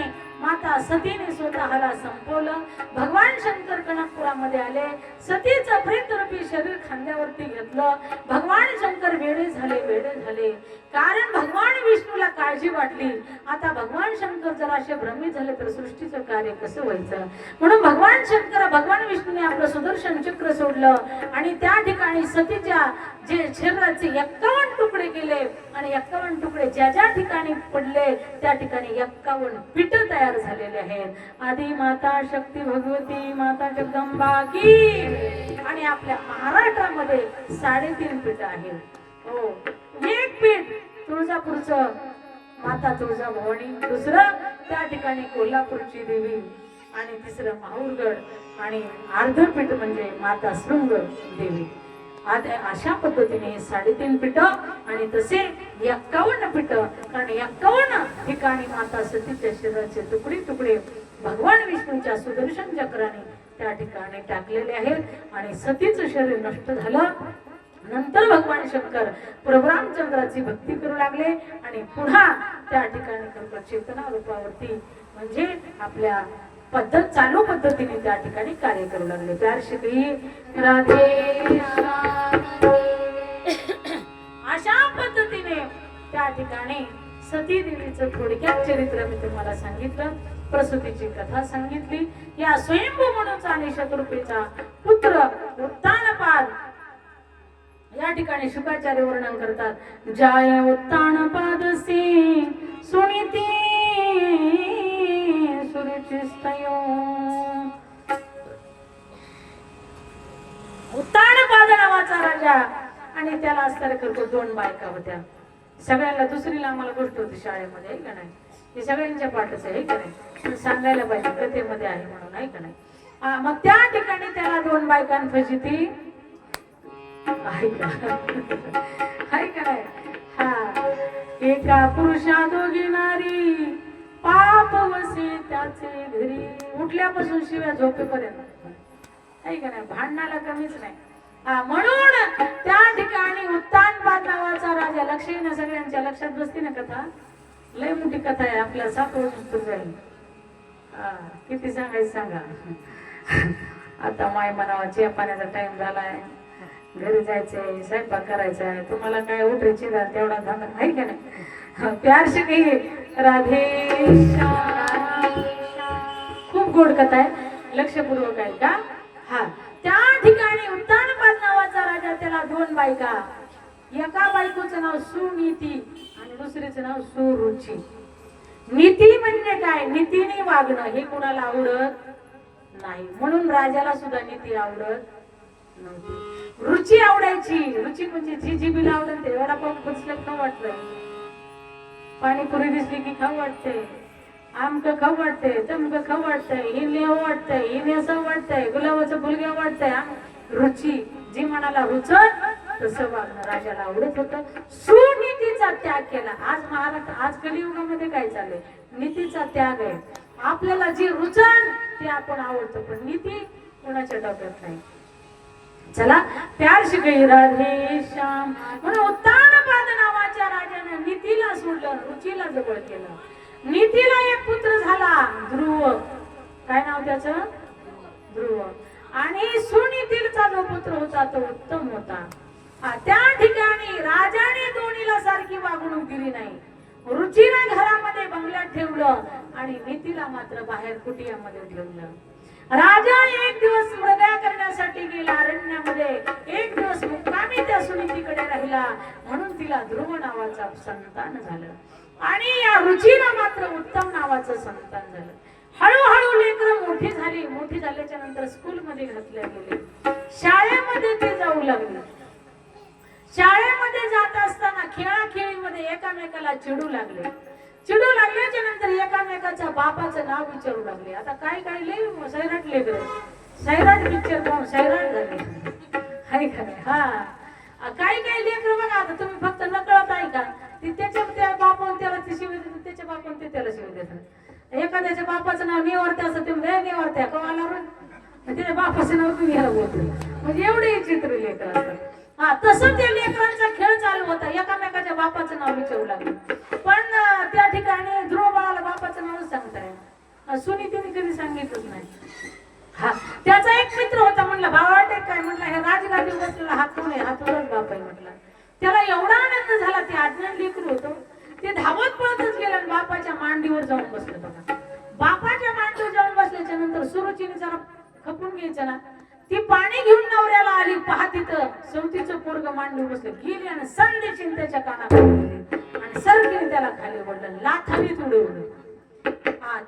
माता सतीने स्वतःला संपवलं. भगवान शंकर कणकपुरामध्ये आले. सतीचं प्रेतरूपी शरीर खांद्यावरती घेतलं. भगवान शंकर वेडे झाले. कारण भगवान विष्णूला काळजी वाटली, आता भगवान शंकर जर असे भ्रमित झाले तर सृष्टीचं कार्य कसं व्हायचं. म्हणून भगवान विष्णूने आपलं सुदर्शन चक्र सोडलं आणि त्या ठिकाणी सतीच्या जे शरीराचे 51 तुकडे केले आणि 51 तुकडे ज्या ज्या ठिकाणी पडले त्या ठिकाणी 51 पीठ तयार झालेले आहेत. आदी माता शक्ती भगवती माता जगदंबा की. आणि आपल्या महाराष्ट्रामध्ये 3.5 पीठ आहेत. हो, एक पीठ तुळजापूरचं माता तुळजाभवानी, दुसरं त्या ठिकाणी कोल्हापूरची देवी आणि तिसरं माहूरगड आणि अर्धपीठ म्हणजे माता शृंग देवी. अशा पद्धतीने 3.5 पीठ आणि तसे 51 पीठ. कारण 51 ठिकाणी माता सतीच्या शरीराचे तुकडे भगवान विष्णूच्या सुदर्शन चक्राने त्या ठिकाणी टाकलेले आहेत आणि सतीचं शरीर नष्ट झालं. नंतर भगवान शंकर प्रभू रामचंद्राची भक्ती करू लागले आणि पुन्हा त्या ठिकाणी चेतना रूपावरती म्हणजे आपल्या चालू पद्धतीने त्या ठिकाणी कार्य करू लागले. प्यार श्री राधे अशा पद्धतीने त्या ठिकाणी सती देवीचं थोडक्यात चरित्र मी तुम्हाला सांगितलं. प्रसूतीची कथा सांगितली. या स्वयंभू मनूचा आणि शत्रुपेचा पुत्र उत्तानपाद या ठिकाणी शुकाचार्य वर्णन करतात. जाय उत्तानपादसी सुनीती सुरुचिस्तयो. उत्तानपाद नावाचा राजा आणि त्याला असणारे करतो 2 बायका होत्या. सगळ्यांना दुसरीला आम्हाला गोष्ट होती शाळेमध्ये, आहे का नाही. हे सगळ्यांच्या पाठच आहे का नाही, सांगायला पाहिजे कथेमध्ये आहे म्हणून, आहे का नाही. मग त्या ठिकाणी त्याला 2 बायकांपैकी आहे का नाही. हा, एका पुरुषा दोघी नारी पाप वसे त्याचे घरी. उठल्यापासून शिव्या झोपेपर्यंत, आहे का नाही. भांडणाला कमीच नाही. म्हणून त्या ठिकाणी उत्तानपाद नावाचा राजा. लक्ष येणं सगळ्यांच्या लक्षात बसते ना कथा. लय मोठी कथा आहे, आपल्या 7 वर्ष जाईल. किती सांगायचं सांगा. आता माय म्हणावा पाण्याचा टाइम झालाय, घरी जायचंय, स्वयंपाक करायचा आहे. तुम्हाला काय उठायची तेवढा धंदा आहे का नाही. प्यारशी काही राधे. खूप गोड कथा आहे, लक्षपूर्वक आहे का. हा, त्या ठिकाणी उत्तानपाद नावाचा राजा, त्याला 2 बायका. एका बायकोचं नाव सुनीती आणि दुसरीचं नाव सुरुची. नीती म्हणजे काय, नीतीने वागणं हे कोणाला आवडत नाही. म्हणून राजाला सुद्धा नीती आवडत नव्हती. रुची आवडायची. रुची म्हणजे जी जिभीला आवडत ते. वडापाव बसलं खाऊ वाटलं, पाणीपुरी दिसली की खाऊ वाटते, आमकं खाऊ वाटते, तमकं खाऊ वाटतंय, ही लेव वाटतंय, ही नेसं वाटतंय, गुलाबाचं फुलग्या वाटतंय. रुची जी मनाला रुचत तसं वागणं राजाला आवडत होतं. सुनीतीचा त्याग केला. आज महाराष्ट्र, आज कलियुगामध्ये काय चाललंय, नीतीचा त्याग आहे. आपल्याला जी रुचन ते आपण आवडतं, पण नीती कोणाच्या डोक्यात नाही. चला, प्यार शिकई राधे श्याम. म्हणून उत्तानपाद नावाच्या राजाने नीतीला सोडलं, रुचीला जवळ केलं. नीतीला एक पुत्र झाला, ध्रुव. काय नाव त्याचं, ध्रुव. आणि सुनीतीचा जो पुत्र होता तो उत्तम होता. त्या ठिकाणी राजाने दोन्हीला सारखी वागणूक दिली नाही. रुचीला घरामध्ये बंगल्यात ठेवलं आणि नीतीला मात्र बाहेर कुटियामध्ये ठेवलं. राजा एक दिवस मृगा करण्यासाठी गेला अरण्यामध्ये. एक दिवस मुक्कामी त्या सुनीतीकडे राहिला, म्हणून तिला ध्रुव नावाचा संतान झालं आणि या रुचीला मात्र उत्तम नावाचं संतान झालं. हळूहळू लेकरं मोठी झाली. मोठी झाल्याच्या नंतर स्कूल मध्ये घातले गेले. शाळेमध्ये ते जाऊ लागले. शाळेमध्ये जात असताना खेळाखेळीमध्ये एकामेकाला चिडू लागले. चिडू लागल्याच्या नंतर एकामेकाच्या बापाचं नाव विचारू लागले. आता काय काय लय सैराट लेकर, सैराट पिक्चर पाहून सैराट झाले, हाय का नाही. हा, काही काही लेकर बघा, आता तुम्ही फक्त नकळत ऐका. ती त्या बापान त्याला ती शिव देतात, त्याच्या बापान ते त्याला शिव देतात. एखाद्याच्या बापाचं नाव निवारते असं ते निवारत्या कवाला, त्याच्या बापाचं नाव तुम्ही ह्याला बोलतो. म्हणजे एवढे चित्र लेकर असतात. हा, तसं त्या लेकरांचा खेळ चालू होता. एकामेकाच्या बापाचं नाव विचारू लागले. पण त्या ठिकाणी ध्रुव बाळाला बापाचं नाव सांगताय. सुनीतीने कधी सांगितलंच नाही. हा त्याचा एक मित्र होता, म्हणला भावाटे काय, म्हणला हे राजगादी बसलेला हा कोण आहे, हा तुझाच बाप आहे म्हटलं. त्याला एवढा आनंद झाला, ते अज्ञान लेकरू होतं, ते धावत पळतच गेलं आणि बापाच्या मांडीवर जाऊन बसलं. बघा बापाच्या मांडीवर जाऊन बसल्याच्या नंतर सुरुचीने जरा खपून घ्यायचं ना, ती पाणी घेऊन नवऱ्याला आली, पहा तिथं सवतीचं पोरग मांडीवर बसलं, गेली आणि संधी चिंतेच्या कानाखाली गेली आणि सरकीने त्याला खाली ओढलं, लाथावीत उडवलं.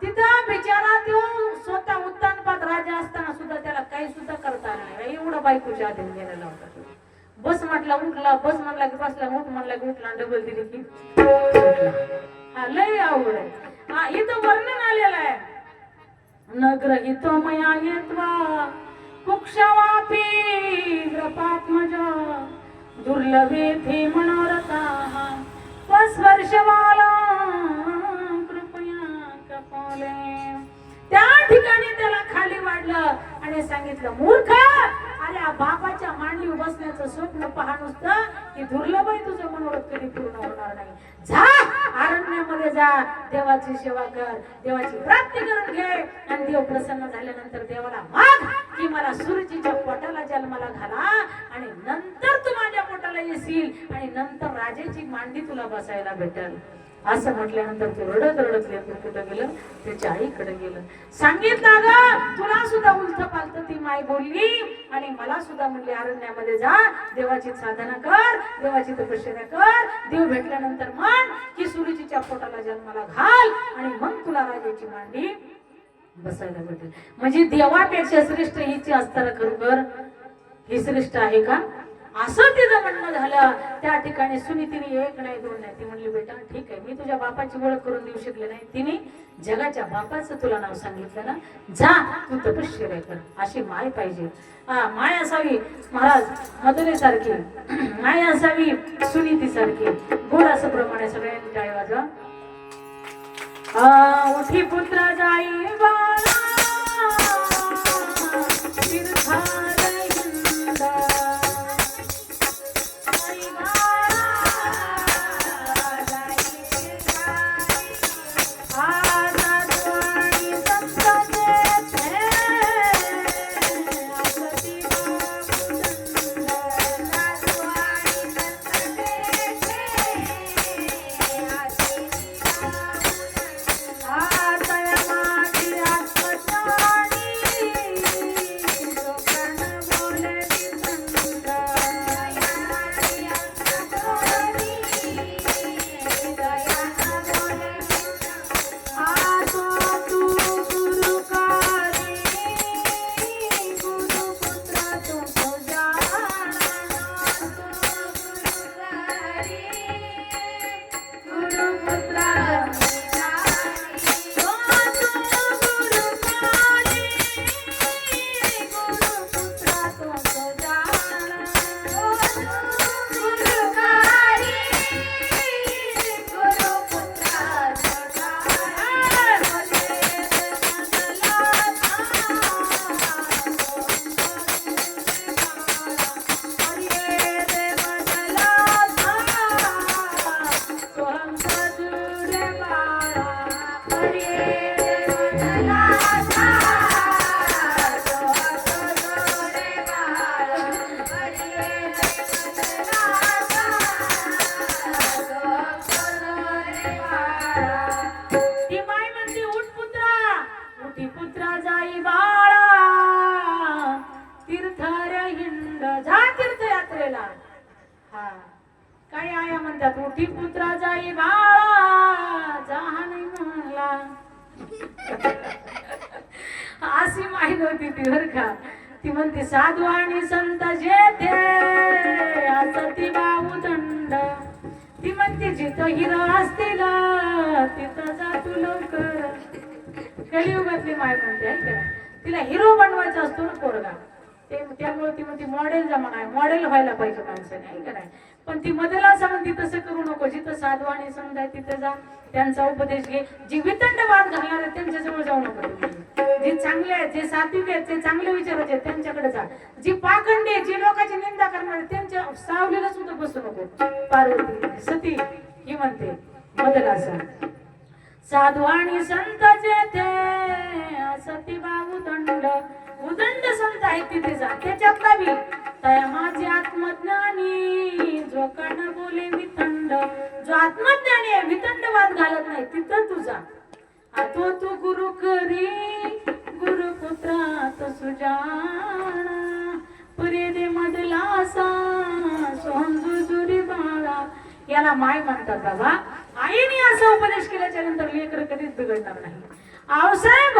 तिथं बिचारा तो स्वतः उत्तानपात राजा असताना सुद्धा त्याला काही सुद्धा करता आलं नाही. एवढा बायकोच्या आधी गेलेला होता तो. बस म्हटला उठला, बस म्हणला की बसला, उठ म्हणला की उठला, डबल दिली की उठला. हा लय अवघड आहे. हा इथं वर्णन आलेलं आहे, नग्रहितो मया येत्वा कुक्षवापी ग्रपात्मज दुर्लभेथे मनोरथा स्वर्शवाला कृपया कपाले. त्या ठिकाणी त्याला खाली वाढलं आणि सांगितलं, मूर्ख, अरे बापाच्या मांडीवर बसण्याचं स्वप्न पहा नुसतं, की दुर्लभ आहे, तुझं मनोरथ कधी पूर्ण होणार नाही. जा अरण्यामध्ये जा, देवाची सेवा कर, देवाची प्राप्ती करून घे आणि देव प्रसन्न झाल्यानंतर देवाला माग की मला सुरुचीच्या पोटाला जन्माला घाला आणि नंतर तू माझ्या पोटाला येशील आणि नंतर राजाची मांडी तुला बसायला भेटेल. असं म्हटल्यानंतर तू रडत रडत लेकरू कुठं गेलं, त्याच्या आईकडे गेलं. सांगितलं ग तुला सुद्धा उलट पालत ती माय बोलली आणि मला सुद्धा म्हणली अरण्यामध्ये जा, देवाची साधना कर, देवाची तपश्चर्या कर, देव भेटल्यानंतर म्हण की सुरुचीच्या पोटाला जन्माला घाल आणि मग तुला राजाची मांडी बसायला भेटेल. म्हणजे देवापेक्षा श्रेष्ठ हिची असताना खरोखर ही श्रेष्ठ आहे का, असं तिचं म्हणणं झालं. त्या ठिकाणी सुनीतीने एक नाही दोन नाही, ती म्हणली बेटा ठीक आहे, मी तुझ्या बापाची ओळख करून देऊ शकले नाही, तिने जगाच्या बापाचं तुला नाव सांगितलं ना, जा तू तपश्चर्या कर. अशी माय पाहिजे. माय असावी महाराज मधुरेसारखी, माय असावी सुनीतीसारखी, गोड असं प्रमाणे सगळ्यांनी टाळी वाजवा. उठी पुत्र जाई बाळा उठी पुत्रा जाई बाळा जहानी म्हणला. अशी माहिती होती ती बर का. ती म्हणते साधू आणि संत जेथे असती बाऊ दंड. ती म्हणते जिथं हिरो असतील तिथं जा तू लवकर. कलियुगातली माय म्हणते आहे का. तिला हिरो बनवायचा असतो ना पोरगा, त्यामुळे ती म्हणते मॉडेल जमाना आहे, मॉडेल व्हायला पाहिजे माणसाने आहे का नाही. पण ती मधला असं म्हणते तसं करू नको. जिथं साधू आणि संत आहे तिथे जा, त्यांचा उपदेश घे. जी वितंडवाद घालणार आहे त्यांच्याजवळ जाऊ नको. जे चांगले आहेत, जे सात्विक आहेत, जे चांगले विचारायचे आहेत त्यांच्याकडे जा. जी पाखंडी आहे, जी लोकांची निंदा करणार आहे त्यांच्या सावलीला सुद्धा बसू नको. पार्वती सती ही म्हणते मधला असा साधू आणि संत जेथे सती बाबू दंड उदंड संत आहे तिथे जा त्याच्यातला बी तया माझे आत्मज्ञानी जो कण बोले वितंड जो आत्मज्ञानी आहे वितंडवाद घालत नाही तिथं तुझा तो तू गुरु करी गुरुपुत्रात सुजाणा पुरे दे मधला सा सोंजुजुरी बाळा याला माय म्हणतात बाबा आईने असा उपदेश केल्याच्या नंतर लेकर कधीच बिघडणार नाही आऊसाहेब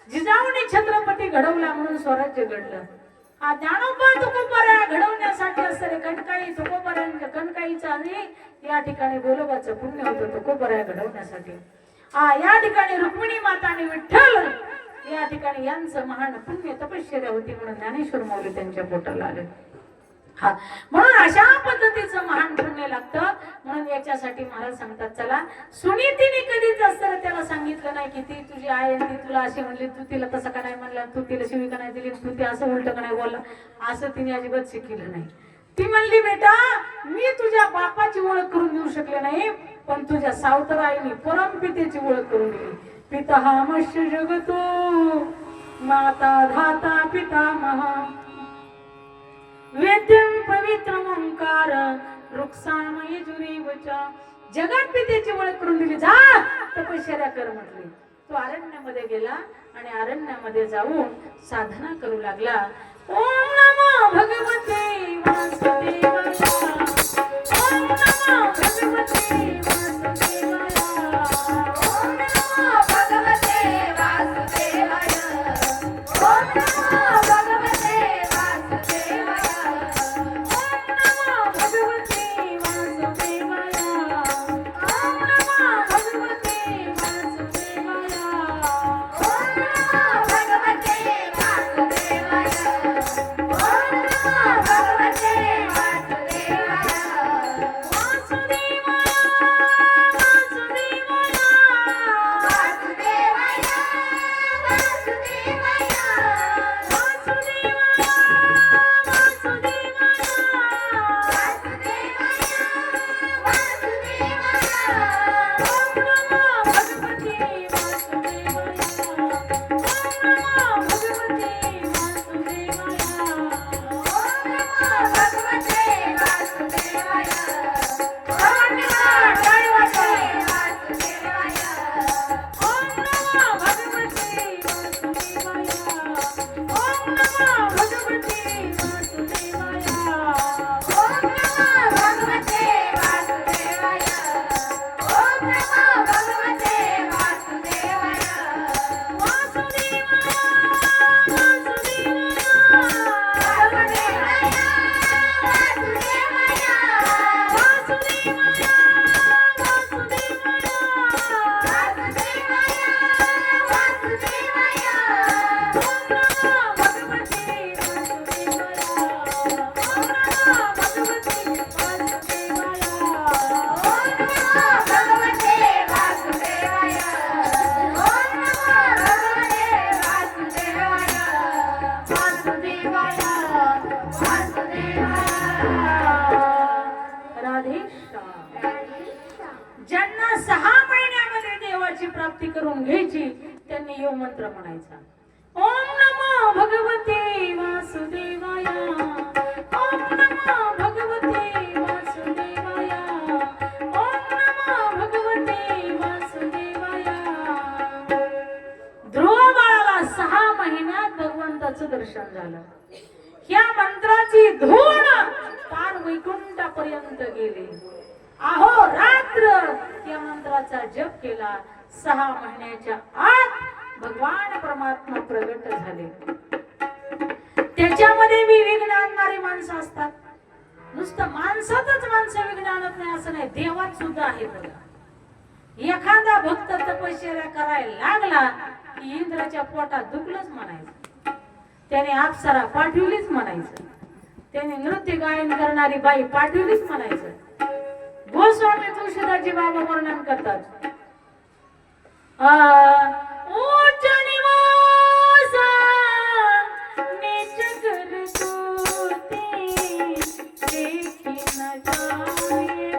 जिजाऊने छत्रपती घडवला म्हणून स्वराज्य घडलं हा ज्ञानोबा तुकोबऱ्या घडवण्यासाठी असणारे कणकाई तुकोबऱ्यांच्या कणकाईचा या ठिकाणी बोलोबाचं पुण्य होतं तुकोबऱ्या घडवण्यासाठी या ठिकाणी रुक्मिणी माता आणि विठ्ठल या ठिकाणी यांचं महान पुण्य तपश्चर्या होती म्हणून ज्ञानेश्वर माऊली त्यांच्या पोटाला आले म्हणून अशा पद्धतीचं महान पुण्य लागतं म्हणून याच्यासाठी महाराज सांगतात चला सुनीतीने कधीच असताना त्याला सांगितलं नाही की ती तुझी आई ती तुला अशी म्हणली तू तिला तसं का नाही म्हणला तू तिला शिवी का नाही दिली तू ती असं उलट का नाही बोलला असं तिने अजिबात शिकलं नाही ती म्हणली बेटा मी तुझ्या बापाची ओळख करून देऊ शकले नाही पण तुझ्या सावतर आईने परमपितेची ओळख करून दिली पिता हा मत्स्य जगतो माता धाता पितामहा वेद्यं पवित्रम ओंकार रुक्सामय जुरीवचा जगत पितेची ओळख करून दिली जा तपश्चर्या कर म्हटली तो अरण्यामध्ये गेला आणि अरण्यामध्ये जाऊन साधना करू लागला ओम नमो भगवते वासुदेवाय ओम नमो भगवते वासुदेवाय ओम नमो भगवते वासुदेवाय ओम नमो भगवते वासुदेवाय ज्यांना 6 महिन्यामध्ये देवाची प्राप्ती करून घ्यायची त्यांनी यो मंत्र म्हणायचा ओम नमो भगवते वासुदेवाय ओम नमो भगवते वासुदेवाय ओम नमो भगवते वासुदेवाय ध्रुव बाळाला 6 महिन्यात भगवंताचं दर्शन झालं या मंत्राची धूळ पार वैकुंठापर्यंत गेली अहो रात्र या मंत्राचा जप केला 6 महिन्याच्या आत भगवान परमात्मा प्रगट झाले त्याच्यामध्ये विघ्न आणणारी माणसं असतात नुसतं माणसातच माणसं विघ्न आणत नाही असं नाही देवात सुद्धा आहे बघा एखादा भक्त तपश्चर्या करायला लागला की इंद्राच्या पोटात दुखलंच म्हणायचं त्याने अप्सरा पाठवलीच म्हणायचं त्याने नृत्य गायन करणारी बाई पाठवलीच म्हणायचं गोस्वामी तुळशीदासजी बाबा वर्णन करतात उच्च निवास नीच करतोते देखी न जाए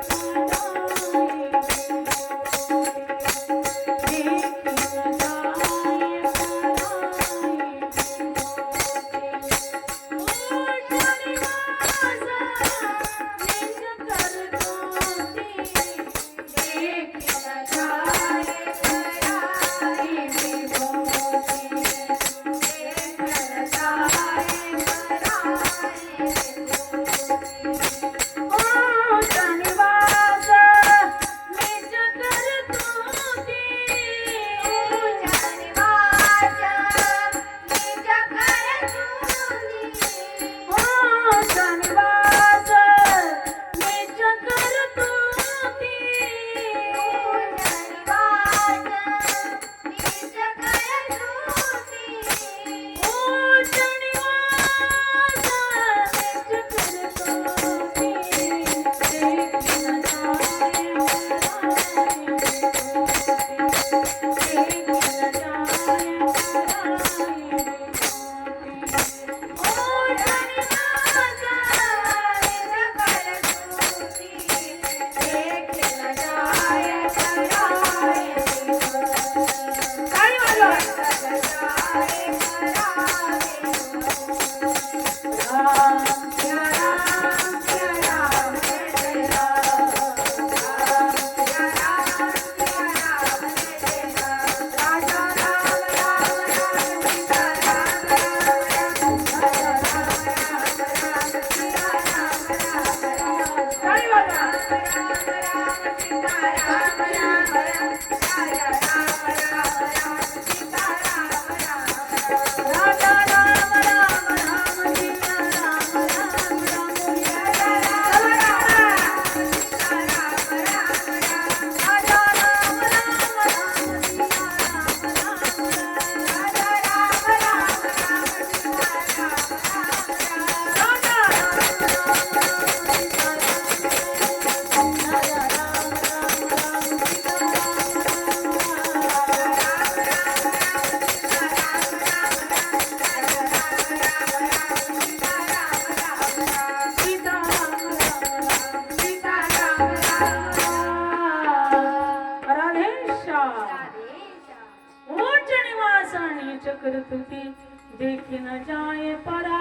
न जाय पराय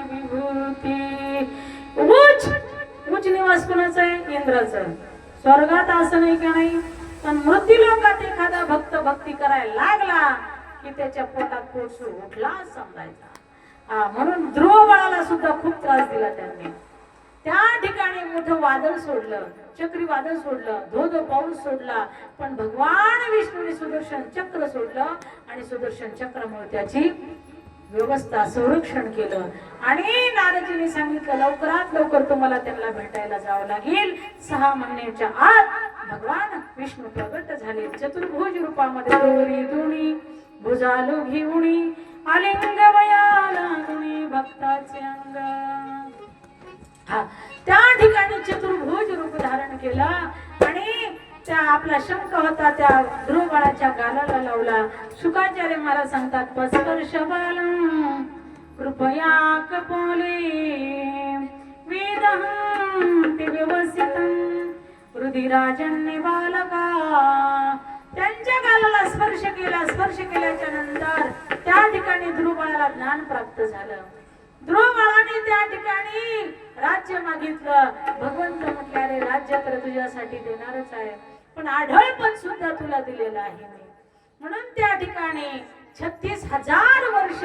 विभूती. उच्च निवास कोणाचा आहे? इंद्राचं. स्वर्गात असं नाही का नाही, पण मृत्यूलोकात एखादा भक्त भक्ती करायला लागला की त्याच्या पोटात पोटसू उठला समजायचा. म्हणून ध्रुव बाळाला सुद्धा खूप त्रास दिला त्यांनी. त्या ठिकाणी मोठं वादळ सोडलं, चक्रीवादळ सोडलं, धोधो पाऊस सोडला, पण भगवान विष्णूने सुदर्शन चक्र सोडलं आणि सुदर्शन चक्रामुळे त्याची व्यवस्था संरक्षण केलं. आणि नारदजीने सांगितलं लवकरात लवकर तुम्हाला त्यांना भेटायला जावं लागेल. 6 महिन्याच्या आत भगवान विष्णू प्रगट झाले. चतुर्भुज रूपामध्ये दोरी दोन्ही भुजालो घेऊनी आलिंगवयाला गुणी भक्ताचे अंग. त्या ठिकाणी चतुर्भुज रूप धारण केला आणि त्या आपला शंख होता त्या ध्रुव बाळाच्या गालाला लावला. शुकाचार्य महाराज सांगतात पस्पर्श बालम कृपया कपोले वेदहं ते व्यवस्थितम रुधिराजन्य बालका. त्यांच्या गालाला स्पर्श केला. स्पर्श केल्याच्या नंतर त्या ठिकाणी ध्रुव बाळाला ज्ञान प्राप्त झालं. ध्रुव बाळाने त्या ठिकाणी राज्य मागितलं. भगवंत म्हटले अरे राज्य तर तुझ्यासाठी देणारच आहे, पण आढळपण सुद्धा तुला दिलेलं आहे मी. म्हणून त्या ठिकाणी 36,000 वर्ष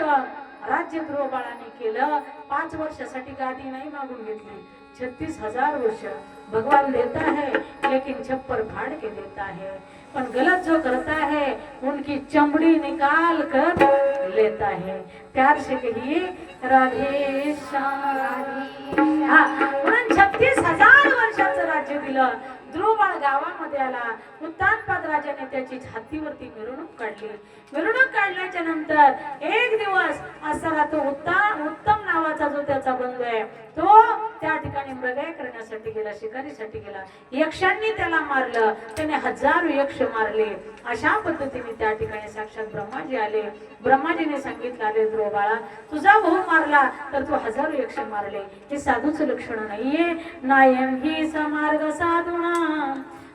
राज्य ध्रुव बाळाने केलं. 5 वर्षासाठी गादी नाही मागून घेतली. 36,000 वर्ष भगवान देता है लेकिन छप्पर फाड़ के देता है, पण गलत जो करता है उनकी चमड़ी निकाल कर लेता है. प्यार से कहिए राधे श्याम. म्हणून 36,000 वर्षाचं राज्य दिलं. ध्रुव बाळ गावामध्ये आला. उत्तानपाद राजाने त्याची छातीवरती मिरवणूक काढली. मिरवणूक काढल्याच्या नंतर एक दिवस असा तो उत्तम नावाचा जो त्याचा बंधू आहे तो त्या ठिकाणी मृगया करण्यासाठी गेला, शिकारीसाठी गेला. यक्षांनी त्याला मारलं. त्याने 1000 यक्ष मारले. अशा पद्धतीने त्या ठिकाणी साक्षात ब्रह्माजी आले. ब्रह्माजीने सांगितलं अरे ध्रुव बाळा तुझा भाऊ मारला तर तू 1000 यक्ष मारले. हे साधूचं लक्षण नाहीये. नायम ही समार्ग साधुना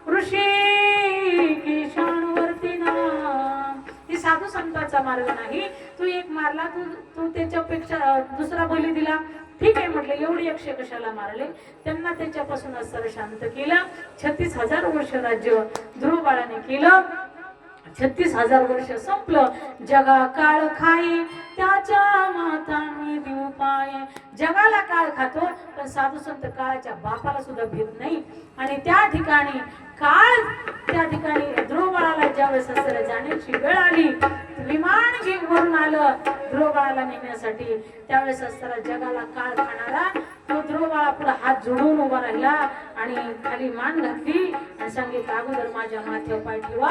ऋषी किशाणवर्तीना. ही साधू संतांचा मार्ग नाही. तू एक मारला, तू त्याच्यापेक्षा दुसरा बली दिला. ठीक आहे म्हटलं एवढे यक्ष कशाला मारले. त्यांना त्याच्यापासून असर शांत केलं. 36,000 वर्ष राज्य ध्रुव बाळाने केलं. 36,000 वर्ष संपलं. जगा काळ खाई त्याच्या माथा मी देऊ पाय. जगाला काळ खातो पण साधू संत काळाच्या बापाला सुद्धा भीत नाही. आणि त्या ठिकाणी काळ त्या ठिकाणी ध्रुव बाळाला ज्यावेळेस असर जाण्याची वेळ आली, विमान घेऊन वरून आलं ध्रुव बाळाला नेण्यासाठी. त्यावेळेस असताना जगाला काळ खाणारा तो ध्रुव बाळा पुढे हात जोडून उभा राहिला आणि खाली मान घातली आणि सांगितलं अगोदर माझ्या माथ्यावर पाय ठेवा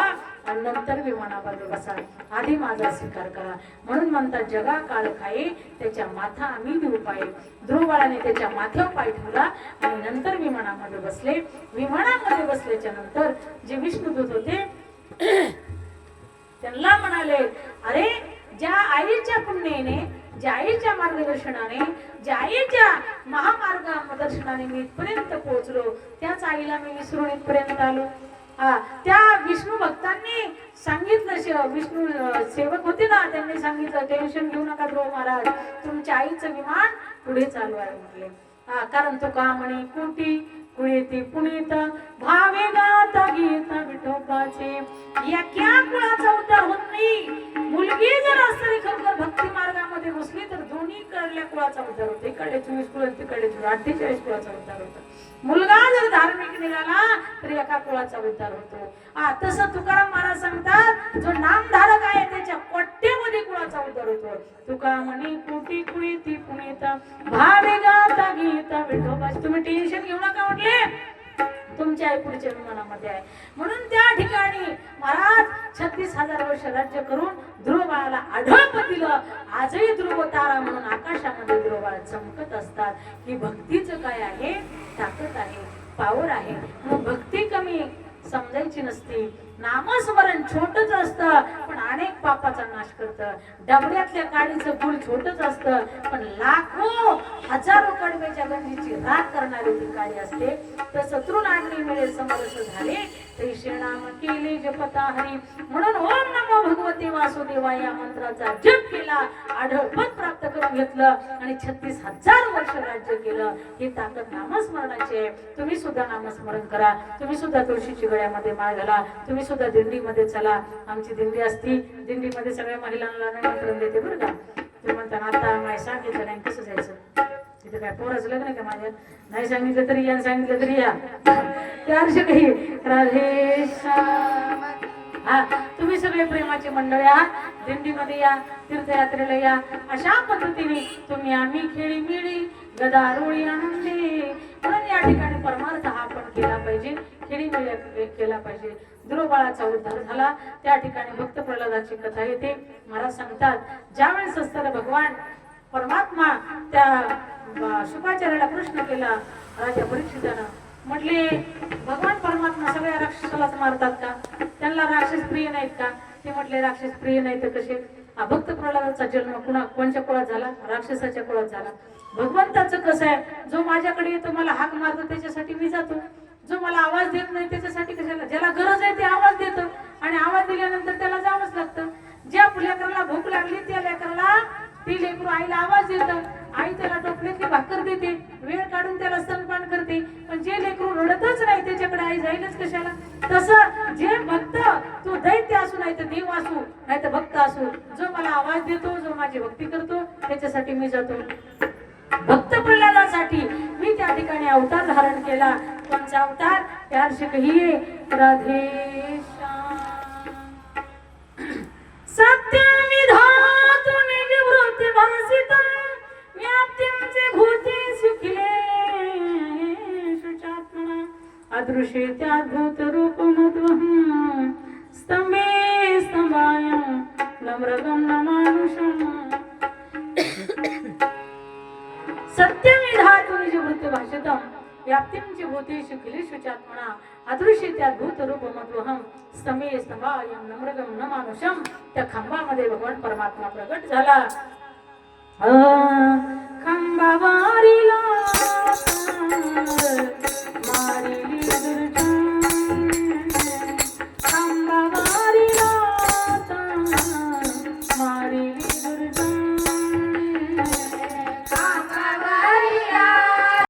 आणि नंतर विमानावर बसा. आधी माझा स्वीकार करा. म्हणून म्हणतात जगा काळ खाई त्याच्या माथा आम्ही देऊ पाय. ध्रुव बाळाने त्याच्या माथ्यावर पाय ठेवला आणि नंतर विमानामध्ये बसले. विमानामध्ये बसल्याच्या नंतर जे विष्णुदूत होते त्यांना म्हणाले अरे ज्या आईच्या पुण्याने, ज्या आईच्या मार्गदर्शनाने, ज्या आईच्या महामार्गदर्शनाने मी इथपर्यंत पोहोचलो त्याच आईला मी विसरून इथपर्यंत आलो. त्या विष्णू भक्तांनी सांगितलं, विष्णू सेवक होते ना त्यांनी सांगितलं टेन्शन घेऊ नका ध्रुव महाराज तुमच्या आईचं विमान पुढे चालू आहे म्हटले. कारण तो का म्हणे कुटी कुळेती पुनीत भावे गाता गीत विठोबाचे. या क्या कुळाचा उद्धार होत नाही. मुलगी जर असली खरोखर भक्ती मार्गामध्ये घुसली तर दोन्ही कडल्या कुळाचा उद्धार होतो. इकडे 24 कुळ तिकडे 48 कुळाचा उद्धार होतो. मुलगा जर धार्मिक निघाला तर एका कुळाचा उद्धार होतो. तसं तुकाराम महाराज सांगतात जो नामधारक आहे त्याच्या कोट्यमध्ये कुळाचा उद्धार होतो. तुका म्हणी कुटी कुळी ती पुनीत भावे गाता गीत विठोबाचे. तुम्ही टेन्शन घेऊ नका म्हटले तुमच्या आई पुढच्या विमानामध्ये आहे. म्हणून त्या ठिकाणी महाराज 36,000 वर्ष राज्य करून ध्रुव बाळाला आढळपण दिलं. आजही ध्रुव तारा म्हणून आकाशामध्ये ध्रुव बाळ चमकत असतात. ही भक्तीचं काय आहे, ताकद आहे, पावर आहे. म्हणून भक्ती कमी समजायची नसते. नामस्मरण छोटच असतं पण अनेक पापाचा नाश करतं. डबऱ्यातल्या काडीचं फूल छोटच असतं पण लाखो हजारो कडव्याच्या गंजीची राख करणारी ती काडी असते. तर शत्रुनाडणी मिळे समरस झाले ते श्रीनाम केले जपता हरी. म्हणून ओम नमो भगवते वासुदेवा या मंत्राचा जप केला, आढळ पद प्राप्त करून घेतलं आणि 36,000 वर्ष राज्य केलं. ही ताकद नामस्मरणाची आहे. तुम्ही सुद्धा नामस्मरण करा. तुम्ही सुद्धा तुळशीची गळ्यामध्ये माळ घाला. तुम्ही सुद्धा दिंडीमध्ये चला. आमची दिंडी असती, दिंडीमध्ये सगळ्या महिलांना निमंत्रण देते बरं का. तुम्ही म्हणता आता माय सांगितलं नाही कसं जायचं, तिथे काय पोराचं लग्न आहे का माझ्या, नाही सांगितलं तरी या, सांगितलं तरी या. त्या काही राधे श्याम. हा तुम्ही सगळे प्रेमाची मंडळी आहात. दिंडीमध्ये या, तीर्थयात्रेला या. अशा पद्धतीने तुम्ही आम्ही खेळी मिळी गदा रोळी आनंदी. म्हणून या ठिकाणी परमार्थ हा आपण केला पाहिजे, खेळी मिळी केला पाहिजे. दुर्बाळाचा उद्धार झाला. त्या ठिकाणी भक्त प्रल्हादाची कथा येते. महाराज सांगतात ज्यावेळेस असताना भगवान परमात्मा त्या शुकाचार्याला प्रश्न केला राजा परीक्षितानं. म्हटले भगवान परमात्मा सगळ्या राक्षसालाच मारतात का, त्यांना राक्षस प्रिय नाहीत का. ते म्हटले राक्षस प्रिय नाही तर कसे. भक्त प्रल्हादाचा जन्म कोणत्या कुळात झाला, राक्षसाच्या कुळात झाला. भगवंताचं कसं आहे, जो माझ्याकडे येतो मला हाक मारतो त्याच्यासाठी मी जातो, जो मला आवाज देत नाही त्याच्यासाठी कशाला. ज्याला गरज आहे ते आवाज देतं आणि आवाज दिल्यानंतर त्याला जावंच लागतं. ज्या लेकराला भूक लागली त्या लेकराला ती लेकरू आईला आवाज देतं, आई त्याला टोपल्यातली भाकर देते, वेळ काढून त्याला स्तनपान करते. पण जे लेकरू रडतच नाही त्याच्याकडे आई जाईलच कशाला. तसं जे भक्त, तो दैत्य असू नाही तर देव असू नाही तर भक्त असू, जो मला आवाज देतो, जो माझी भक्ती करतो त्याच्यासाठी मी जातो. भक्त प्रल्हादासाठी मी त्या ठिकाणी अवतार धारण केला. कोणचा अवतार, प्यार से कहिए राधे श्याम. सत्यमिधातु निजवृत्ति भासितं व्याप्तिं च भूते सुखिले शुचात्मना अदृश्येत्याद्भुत रूपमद्वहं स्तंभे स्तंभायं नम्रगं नमानुषम्. सत्यमिधातु निजवृत्ति भासितं व्याप्तिं च भूतेषु खिलेषु चात्मना अदृश्येत्याद्भुत रूपमद्वहं स्तंभे स्तंभायं नम्रगं नमानुषम्. त्या खांबामध्ये भगवान परमात्मा प्रगट झाला. खांबावारीला